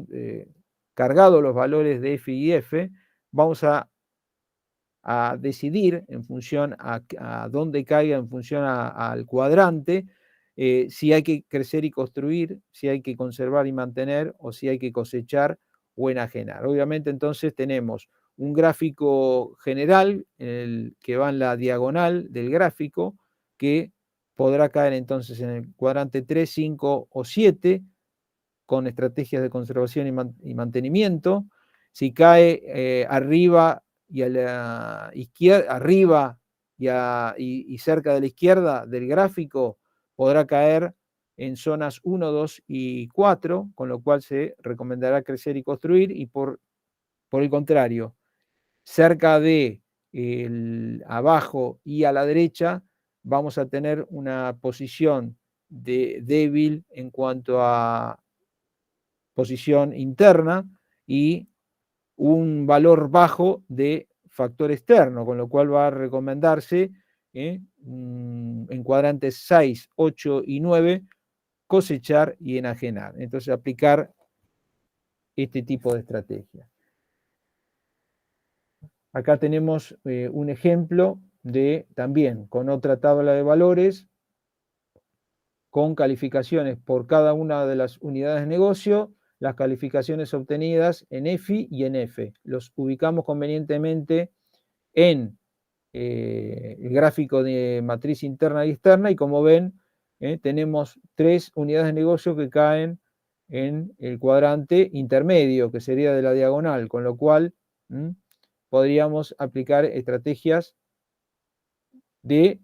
cargados los valores de F y F, vamos a decidir en función a dónde caiga, en función al cuadrante, si hay que crecer y construir, si hay que conservar y mantener, o si hay que cosechar o enajenar. Obviamente, entonces tenemos un gráfico general que va en la diagonal del gráfico, que podrá caer entonces en el cuadrante 3, 5 o 7, con estrategias de conservación y mantenimiento. Si cae arriba y a la izquierda, arriba y cerca de la izquierda del gráfico, podrá caer en zonas 1, 2 y 4, con lo cual se recomendará crecer y construir, y por el contrario, cerca de abajo y a la derecha vamos a tener una posición débil en cuanto a posición interna y un valor bajo de factor externo, con lo cual va a recomendarse en cuadrantes 6, 8 y 9 cosechar y enajenar. Entonces aplicar este tipo de estrategia. Acá tenemos un ejemplo de también con otra tabla de valores con calificaciones por cada una de las unidades de negocio, las calificaciones obtenidas en EFI y en F. Los ubicamos convenientemente en el gráfico de matriz interna y externa y como ven tenemos 3 unidades de negocio que caen en el cuadrante intermedio, que sería de la diagonal, con lo cual podríamos aplicar estrategias de,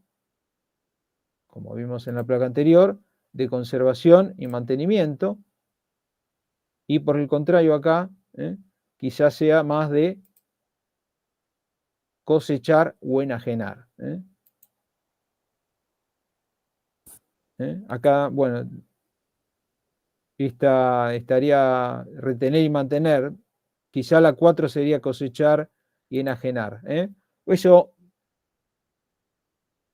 como vimos en la placa anterior, de conservación y mantenimiento, y por el contrario acá, quizás sea más de cosechar o enajenar. Acá, bueno, estaría retener y mantener, quizá la 4 sería cosechar y enajenar. Eso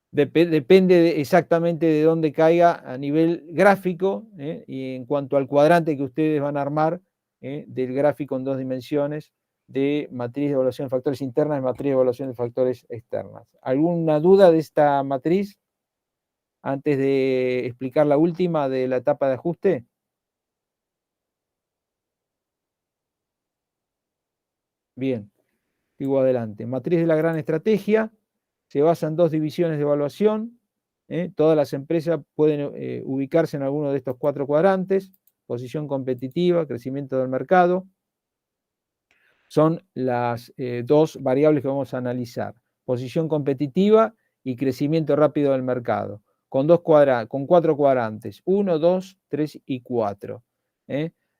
depende exactamente de dónde caiga a nivel gráfico y en cuanto al cuadrante que ustedes van a armar del gráfico en 2 dimensiones de matriz de evaluación de factores internas y matriz de evaluación de factores externas. ¿Alguna duda de esta matriz antes de explicar la última de la etapa de ajuste? Bien, sigo adelante. Matriz de la gran estrategia se basa en 2 divisiones de evaluación. Todas las empresas pueden ubicarse en alguno de estos 4 cuadrantes: posición competitiva, crecimiento del mercado. Son las 2 variables que vamos a analizar: posición competitiva y crecimiento rápido del mercado, con 4 cuadrantes: 1, 2, 3 y 4.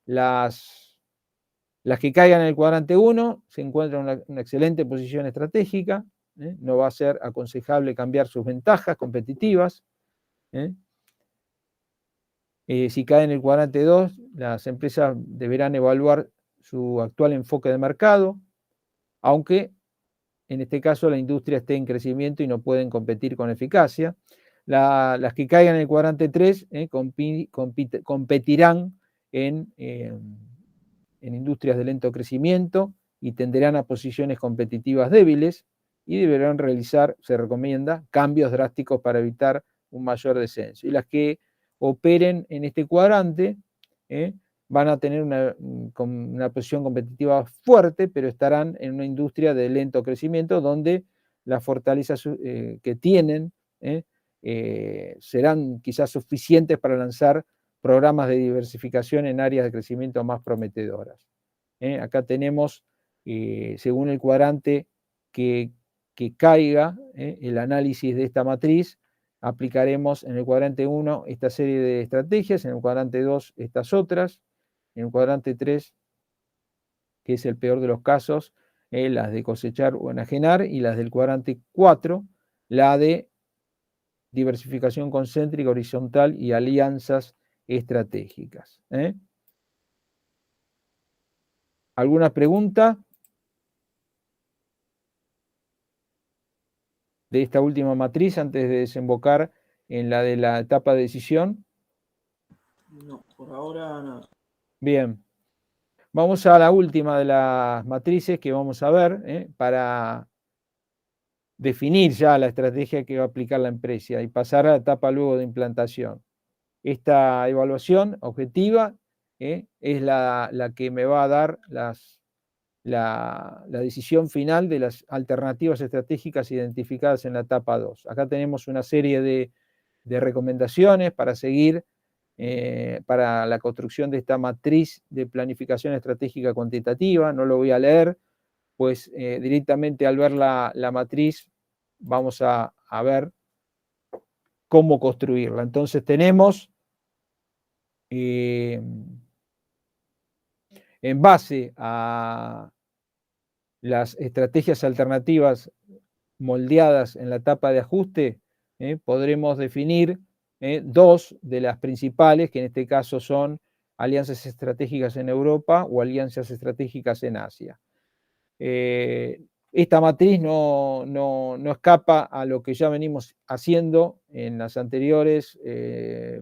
Las que caigan en el cuadrante 1 se encuentran en una excelente posición estratégica. No va a ser aconsejable cambiar sus ventajas competitivas. Si cae en el cuadrante 2, las empresas deberán evaluar su actual enfoque de mercado, aunque en este caso la industria esté en crecimiento y no pueden competir con eficacia. Las que caigan en el cuadrante 3 competirán en industrias de lento crecimiento y tenderán a posiciones competitivas débiles y deberán realizar, se recomienda, cambios drásticos para evitar un mayor descenso. Y las que operen en este cuadrante van a tener una posición competitiva fuerte, pero estarán en una industria de lento crecimiento donde las fortalezas que tienen serán quizás suficientes para lanzar programas de diversificación en áreas de crecimiento más prometedoras. Acá tenemos, según el cuadrante que caiga el análisis de esta matriz, aplicaremos en el cuadrante 1 esta serie de estrategias, en el cuadrante 2 estas otras, en el cuadrante 3, que es el peor de los casos, las de cosechar o enajenar, y las del cuadrante 4, la de diversificación concéntrica, horizontal y alianzas estratégicas. ¿Alguna pregunta de esta última matriz antes de desembocar en la de la etapa de decisión? No, por ahora nada. Bien. Vamos a la última de las matrices que vamos a ver para definir ya la estrategia que va a aplicar la empresa y pasar a la etapa luego de implantación. Esta evaluación objetiva es la que me va a dar la decisión final de las alternativas estratégicas identificadas en la etapa 2. Acá tenemos una serie de recomendaciones para seguir para la construcción de esta matriz de planificación estratégica cuantitativa. No lo voy a leer, pues directamente al ver la matriz vamos a ver cómo construirla. Entonces tenemos en base a las estrategias alternativas moldeadas en la etapa de ajuste, podremos definir dos de las principales, que en este caso son alianzas estratégicas en Europa o alianzas estratégicas en Asia. Esta matriz no escapa a lo que ya venimos haciendo en las anteriores,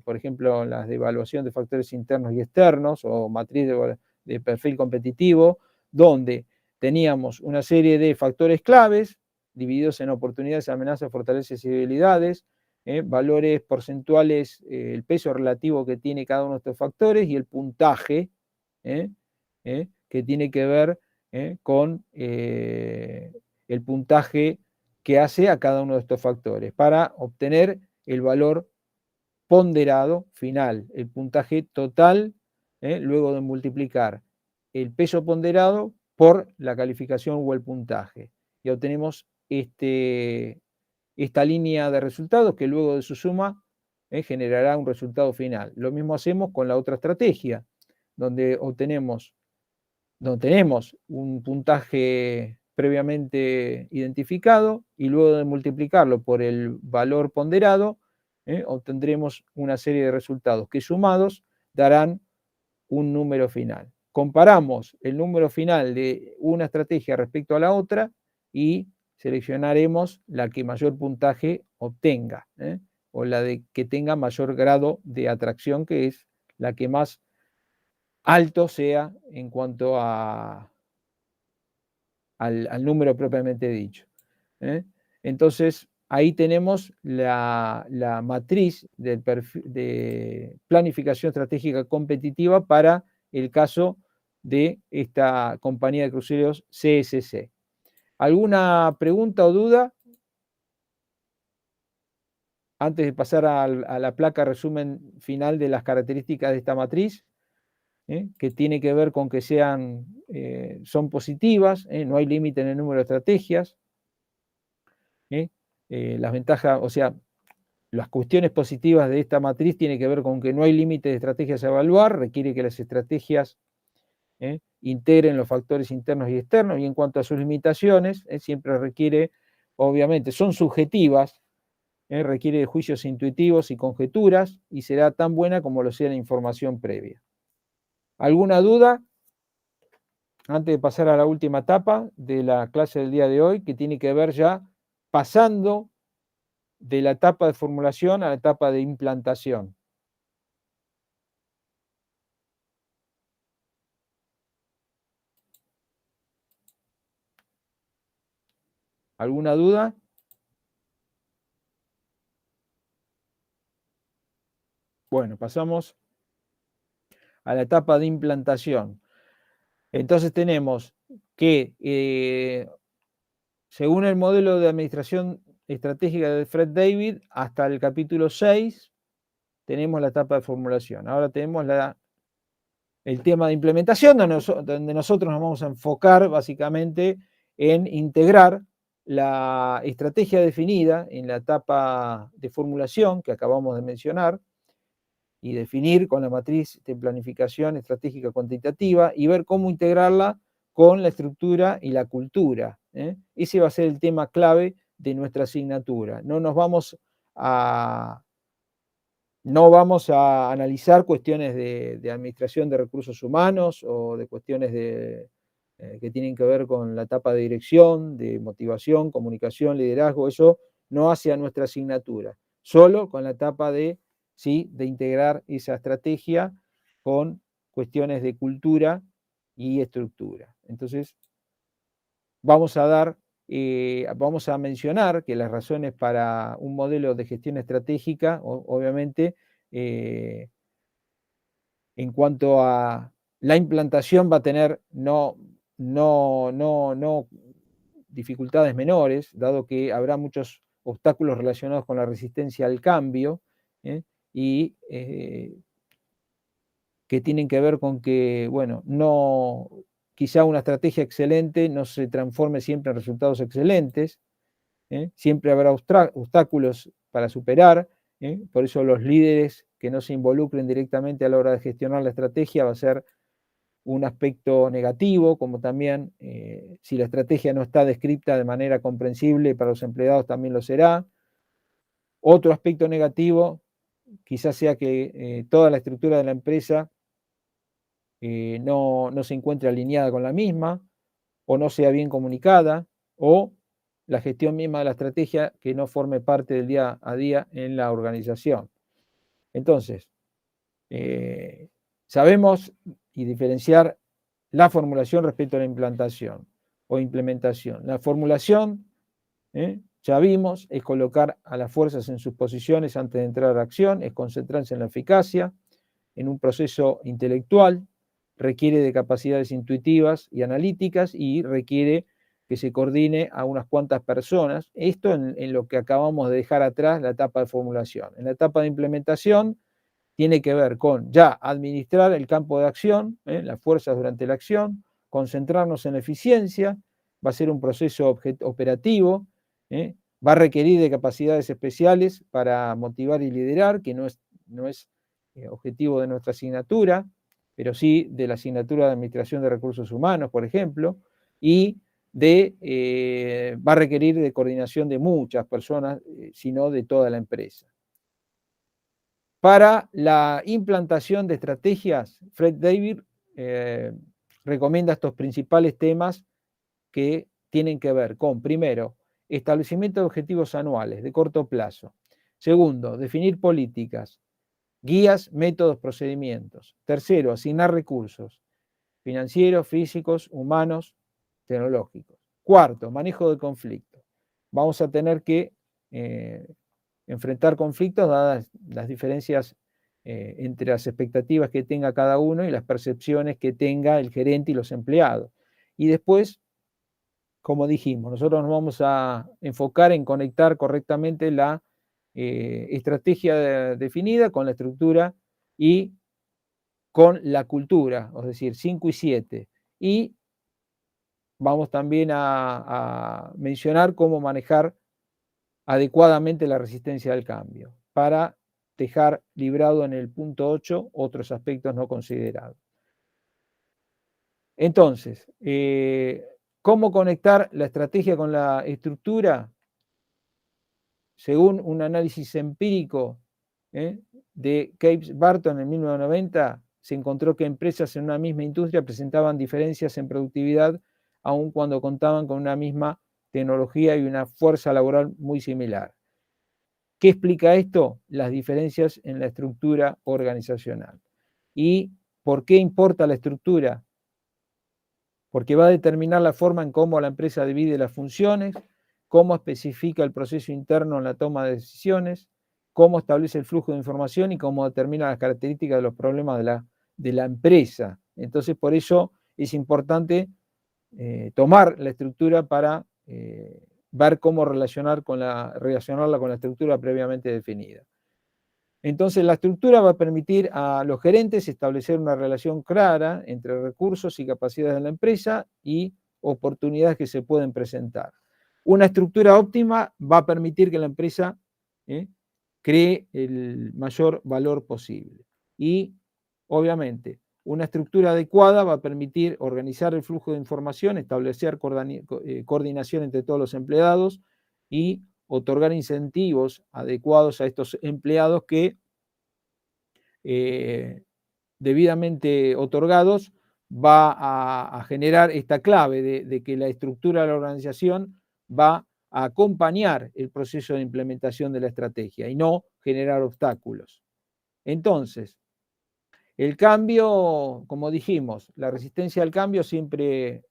por ejemplo, en las de evaluación de factores internos y externos o matriz de perfil competitivo, donde teníamos una serie de factores claves divididos en oportunidades, amenazas, fortalezas y debilidades, valores porcentuales, el peso relativo que tiene cada uno de estos factores y el puntaje que tiene que ver con el puntaje que hace a cada uno de estos factores para obtener el valor ponderado final, el puntaje total, luego de multiplicar el peso ponderado por la calificación o el puntaje. Y obtenemos esta línea de resultados que luego de su suma generará un resultado final. Lo mismo hacemos con la otra estrategia, donde tenemos un puntaje previamente identificado y luego de multiplicarlo por el valor ponderado, obtendremos una serie de resultados que sumados darán un número final. Comparamos el número final de una estrategia respecto a la otra y seleccionaremos la que mayor puntaje obtenga, o la que tenga mayor grado de atracción, que es la que más alto sea en cuanto al número propiamente dicho. Entonces, ahí tenemos la matriz de planificación estratégica competitiva para el caso de esta compañía de cruceros CSC. ¿Alguna pregunta o duda? Antes de pasar a la placa resumen final de las características de esta matriz, que tiene que ver con que son positivas, no hay límite en el número de estrategias. Las ventajas, o sea, las cuestiones positivas de esta matriz tienen que ver con que no hay límite de estrategias a evaluar, requiere que las estrategias integren los factores internos y externos, y en cuanto a sus limitaciones, siempre requiere, obviamente, son subjetivas, requiere de juicios intuitivos y conjeturas, y será tan buena como lo sea la información previa. ¿Alguna duda? Antes de pasar a la última etapa de la clase del día de hoy, que tiene que ver ya pasando de la etapa de formulación a la etapa de implantación. ¿Alguna duda? Bueno, pasamos a la etapa de implantación. Entonces tenemos que, según el modelo de administración estratégica de Fred David, hasta el capítulo 6, tenemos la etapa de formulación. Ahora tenemos el tema de implementación, donde nosotros nos vamos a enfocar básicamente en integrar la estrategia definida en la etapa de formulación que acabamos de mencionar y definir con la matriz de planificación estratégica cuantitativa y ver cómo integrarla con la estructura y la cultura. Ese va a ser el tema clave de nuestra asignatura. No vamos a analizar cuestiones de administración de recursos humanos o de cuestiones que tienen que ver con la etapa de dirección, de motivación, comunicación, liderazgo. Eso no hace a nuestra asignatura, solo con la etapa de integrar esa estrategia con cuestiones de cultura y estructura. Entonces, vamos a mencionar que las razones para un modelo de gestión estratégica, obviamente, en cuanto a la implantación, va a tener no dificultades menores, dado que habrá muchos obstáculos relacionados con la resistencia al cambio, y que tienen que ver con que, bueno, quizá una estrategia excelente no se transforme siempre en resultados excelentes, siempre habrá obstáculos para superar, por eso los líderes que no se involucren directamente a la hora de gestionar la estrategia va a ser un aspecto negativo, como también si la estrategia no está descrita de manera comprensible para los empleados también lo será. Otro aspecto negativo quizás sea que toda la estructura de la empresa no se encuentre alineada con la misma, o no sea bien comunicada, o la gestión misma de la estrategia que no forme parte del día a día en la organización. Entonces, sabemos y diferenciar la formulación respecto a la implantación o implementación. La formulación, ya vimos, es colocar a las fuerzas en sus posiciones antes de entrar a la acción, es concentrarse en la eficacia, en un proceso intelectual, requiere de capacidades intuitivas y analíticas y requiere que se coordine a unas cuantas personas. Esto en lo que acabamos de dejar atrás, la etapa de formulación. En la etapa de implementación tiene que ver con ya administrar el campo de acción, las fuerzas durante la acción, concentrarnos en la eficiencia, va a ser un proceso operativo, va a requerir de capacidades especiales para motivar y liderar, que no es objetivo de nuestra asignatura, pero sí de la asignatura de Administración de Recursos Humanos, por ejemplo, y va a requerir de coordinación de muchas personas, sino de toda la empresa. Para la implantación de estrategias, Fred David recomienda estos principales temas que tienen que ver con, primero, establecimiento de objetivos anuales de corto plazo. Segundo, definir políticas, guías, métodos, procedimientos. Tercero, asignar recursos financieros, físicos, humanos, tecnológicos. Cuarto, manejo de conflictos. Vamos a tener que enfrentar conflictos dadas las diferencias entre las expectativas que tenga cada uno y las percepciones que tenga el gerente y los empleados. Y después, como dijimos, nosotros nos vamos a enfocar en conectar correctamente la estrategia definida con la estructura y con la cultura, es decir, 5 y 7. Y vamos también a mencionar cómo manejar adecuadamente la resistencia al cambio, para dejar librado en el punto 8 otros aspectos no considerados. Entonces, ¿cómo conectar la estrategia con la estructura? Según un análisis empírico de Capes Barton en 1990, se encontró que empresas en una misma industria presentaban diferencias en productividad, aun cuando contaban con una misma tecnología y una fuerza laboral muy similar. ¿Qué explica esto? Las diferencias en la estructura organizacional. ¿Y por qué importa la estructura? Porque va a determinar la forma en cómo la empresa divide las funciones, cómo especifica el proceso interno en la toma de decisiones, cómo establece el flujo de información y cómo determina las características de los problemas de la empresa. Entonces, por eso es importante tomar la estructura para ver cómo relacionarla con la estructura previamente definida. Entonces, la estructura va a permitir a los gerentes establecer una relación clara entre recursos y capacidades de la empresa y oportunidades que se pueden presentar. Una estructura óptima va a permitir que la empresa cree el mayor valor posible. Y, obviamente, una estructura adecuada va a permitir organizar el flujo de información, establecer coordinación entre todos los empleados y otorgar incentivos adecuados a estos empleados que, debidamente otorgados, va a generar esta clave de que la estructura de la organización va a acompañar el proceso de implementación de la estrategia y no generar obstáculos. Entonces, el cambio, como dijimos, la resistencia al cambio siempre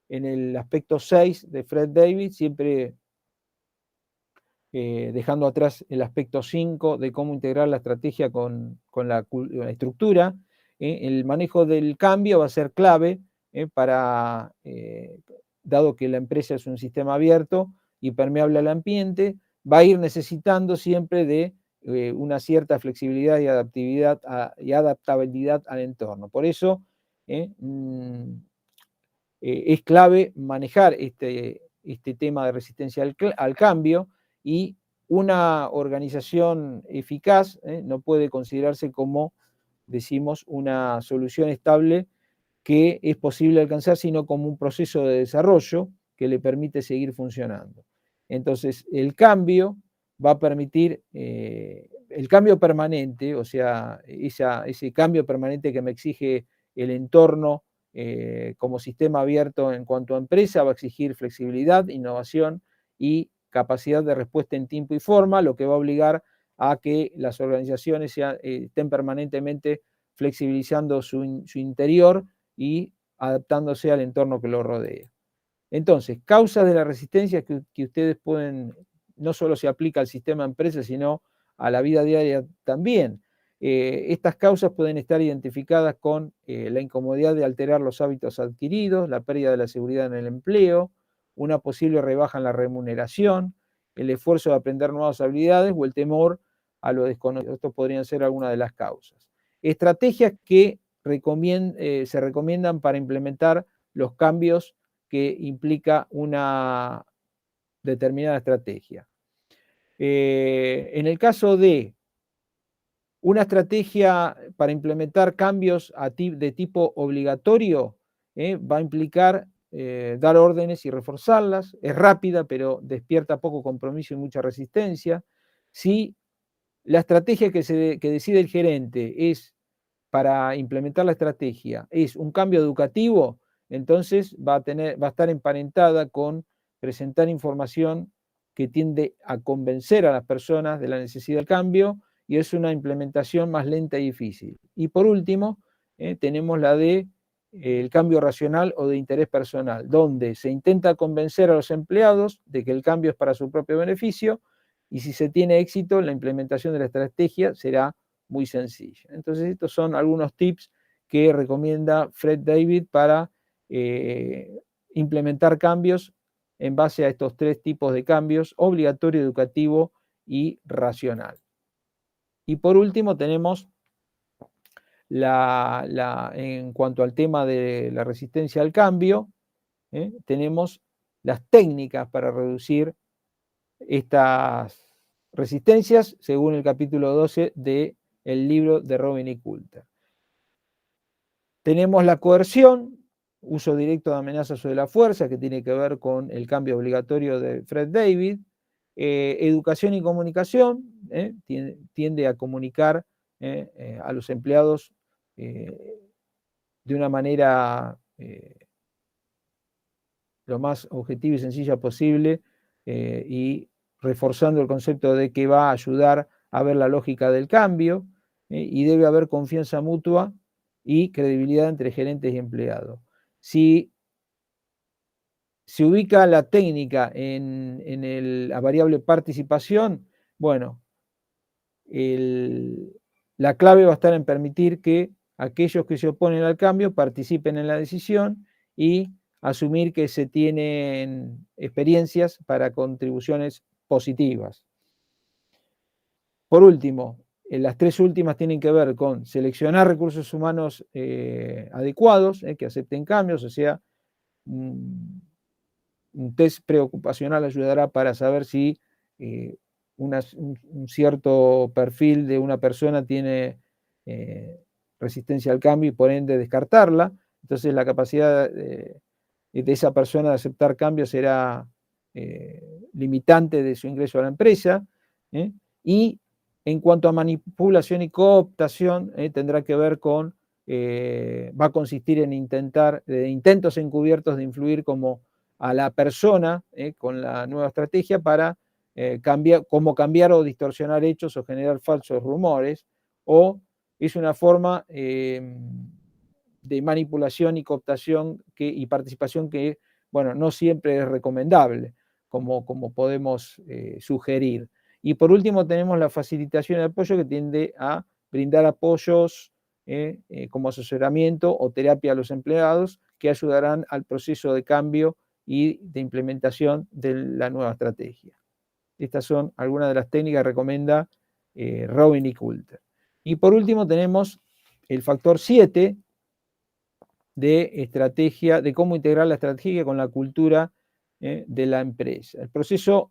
en el aspecto 6 de Fred David, siempre dejando atrás el aspecto 5 de cómo integrar la estrategia con la estructura. El manejo del cambio va a ser clave dado que la empresa es un sistema abierto y permeable al ambiente, va a ir necesitando siempre de una cierta flexibilidad y adaptabilidad al entorno. Por eso es clave manejar este tema de resistencia al cambio, y una organización eficaz no puede considerarse como, decimos, una solución estable que es posible alcanzar, sino como un proceso de desarrollo que le permite seguir funcionando. Entonces, el cambio va a permitir, el cambio permanente, o sea, ese cambio permanente que me exige el entorno como sistema abierto en cuanto a empresa, va a exigir flexibilidad, innovación y capacidad de respuesta en tiempo y forma, lo que va a obligar a que las organizaciones estén permanentemente flexibilizando su interior y adaptándose al entorno que lo rodea. Entonces, causas de la resistencia que ustedes pueden, no solo se aplica al sistema empresa, sino a la vida diaria también. Estas causas pueden estar identificadas con la incomodidad de alterar los hábitos adquiridos, la pérdida de la seguridad en el empleo, una posible rebaja en la remuneración, el esfuerzo de aprender nuevas habilidades o el temor a lo desconocido. Estos podrían ser algunas de las causas. Estrategias que se recomiendan para implementar los cambios que implica una determinada estrategia. En el caso de una estrategia para implementar cambios de tipo obligatorio, va a implicar dar órdenes y reforzarlas. Es rápida, pero despierta poco compromiso y mucha resistencia. Si la estrategia que decide el gerente es para implementar la estrategia, es un cambio educativo, entonces va a estar emparentada con presentar información que tiende a convencer a las personas de la necesidad del cambio, y es una implementación más lenta y difícil. Y por último, tenemos la de el cambio racional o de interés personal, donde se intenta convencer a los empleados de que el cambio es para su propio beneficio, y si se tiene éxito, la implementación de la estrategia será muy sencilla. Entonces, estos son algunos tips que recomienda Fred David para implementar cambios en base a estos tres tipos de cambios: obligatorio, educativo y racional. Y por último tenemos en cuanto al tema de la resistencia al cambio, tenemos las técnicas para reducir estas resistencias según el capítulo 12 del libro de Robin E. Coulter. Tenemos la coerción, uso directo de amenazas o de la fuerza, que tiene que ver con el cambio obligatorio de Fred David. Educación y comunicación, tiende a comunicar a los empleados de una manera lo más objetiva y sencilla posible, y reforzando el concepto de que va a ayudar a ver la lógica del cambio, y debe haber confianza mutua y credibilidad entre gerentes y empleados. Si se ubica la técnica en la variable participación, bueno, la clave va a estar en permitir que aquellos que se oponen al cambio participen en la decisión y asumir que se tienen experiencias para contribuciones positivas. Por último, las tres últimas tienen que ver con seleccionar recursos humanos adecuados, que acepten cambios, o sea, un test preocupacional ayudará para saber si un cierto perfil de una persona tiene resistencia al cambio y por ende descartarla. Entonces la capacidad de esa persona de aceptar cambios será limitante de su ingreso a la empresa. Y en cuanto a manipulación y cooptación, tendrá que ver con, va a consistir en intentos encubiertos de influir como a la persona con la nueva estrategia para cambiar o distorsionar hechos o generar falsos rumores, o es una forma de manipulación y cooptación y participación que, bueno, no siempre es recomendable, como podemos sugerir. Y por último tenemos la facilitación de apoyo, que tiende a brindar apoyos como asesoramiento o terapia a los empleados, que ayudarán al proceso de cambio y de implementación de la nueva estrategia. Estas son algunas de las técnicas que recomienda Robin E. Coulter. Y por último tenemos el factor 7 de cómo integrar la estrategia con la cultura de la empresa. El proceso,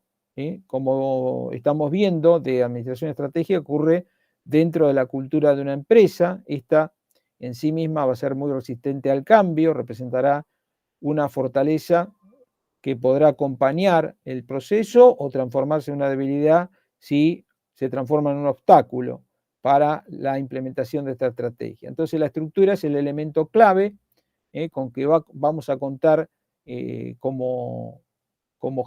como estamos viendo, de administración estratégica ocurre dentro de la cultura de una empresa. Esta en sí misma va a ser muy resistente al cambio, representará una fortaleza que podrá acompañar el proceso o transformarse en una debilidad si se transforma en un obstáculo para la implementación de esta estrategia. Entonces la estructura es el elemento clave con que vamos a contar como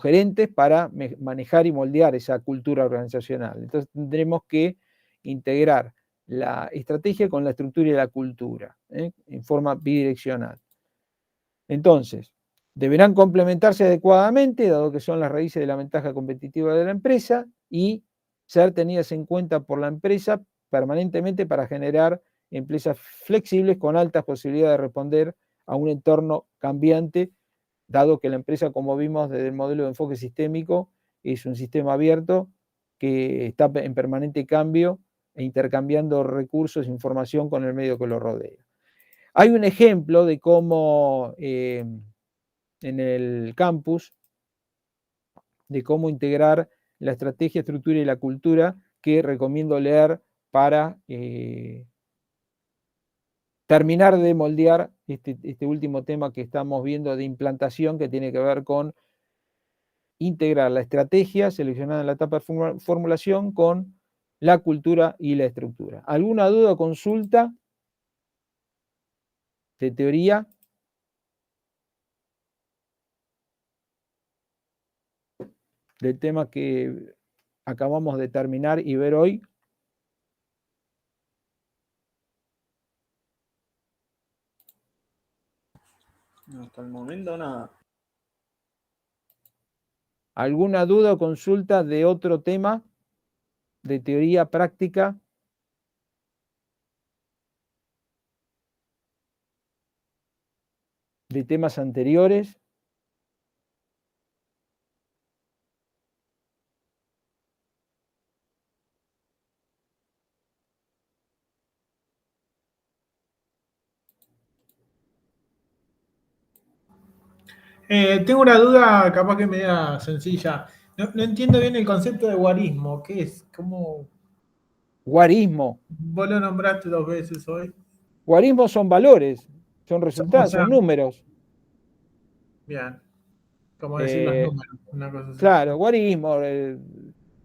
gerentes para manejar y moldear esa cultura organizacional. Entonces tendremos que integrar la estrategia con la estructura y la cultura en forma bidireccional. Entonces, deberán complementarse adecuadamente, dado que son las raíces de la ventaja competitiva de la empresa, y ser tenidas en cuenta por la empresa permanentemente para generar empresas flexibles con altas posibilidades de responder a un entorno cambiante, dado que la empresa, como vimos desde el modelo de enfoque sistémico, es un sistema abierto que está en permanente cambio e intercambiando recursos e información con el medio que lo rodea. Hay un ejemplo de cómo en el campus, de cómo integrar la estrategia, estructura y la cultura, que recomiendo leer para terminar de moldear este último tema que estamos viendo de implantación, que tiene que ver con integrar la estrategia seleccionada en la etapa de formulación con la cultura y la estructura. ¿Alguna duda o consulta de teoría? Del tema que acabamos de terminar y ver hoy. No, hasta el momento nada. ¿Alguna duda o consulta de otro tema de teoría práctica? ¿De temas anteriores? Tengo una duda, capaz que media sencilla. No entiendo bien el concepto de guarismo. ¿Qué es? ¿Cómo? Guarismo. Vos lo nombraste 2 veces hoy. Guarismo son valores, son resultados, son números. Bien. Como decir los números, una cosa así. Claro, guarismo,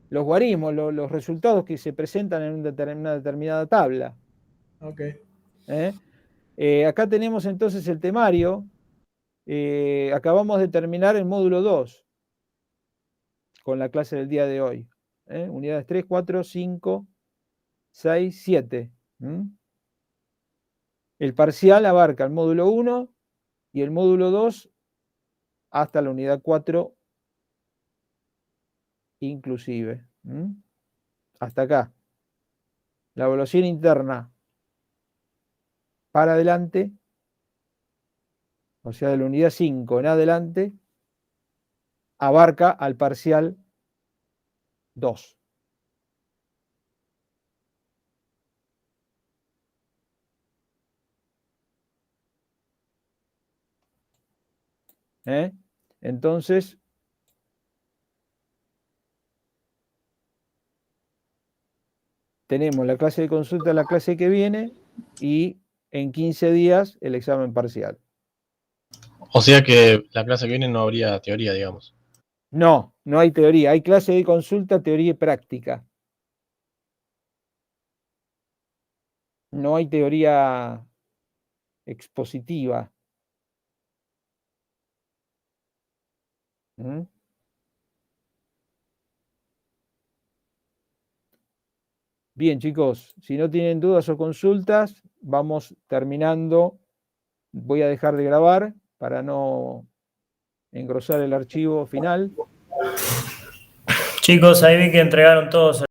los guarismos, los resultados que se presentan en una determinada tabla. Ok. Acá tenemos entonces el temario. Acabamos de terminar el módulo 2 con la clase del día de hoy. Unidades 3, 4, 5, 6, 7. El parcial abarca el módulo 1 y el módulo 2 hasta la unidad 4 inclusive. Hasta acá. La evaluación interna para adelante, o sea, de la unidad 5 en adelante, abarca al parcial 2. Entonces, tenemos la clase de consulta la clase que viene y en 15 días el examen parcial. O sea que la clase que viene no habría teoría, digamos. No, no hay teoría. Hay clase de consulta, teoría y práctica. No hay teoría expositiva. Bien, chicos, si no tienen dudas o consultas, vamos terminando. Voy a dejar de grabar para no engrosar el archivo final. Chicos, ahí vi que entregaron todos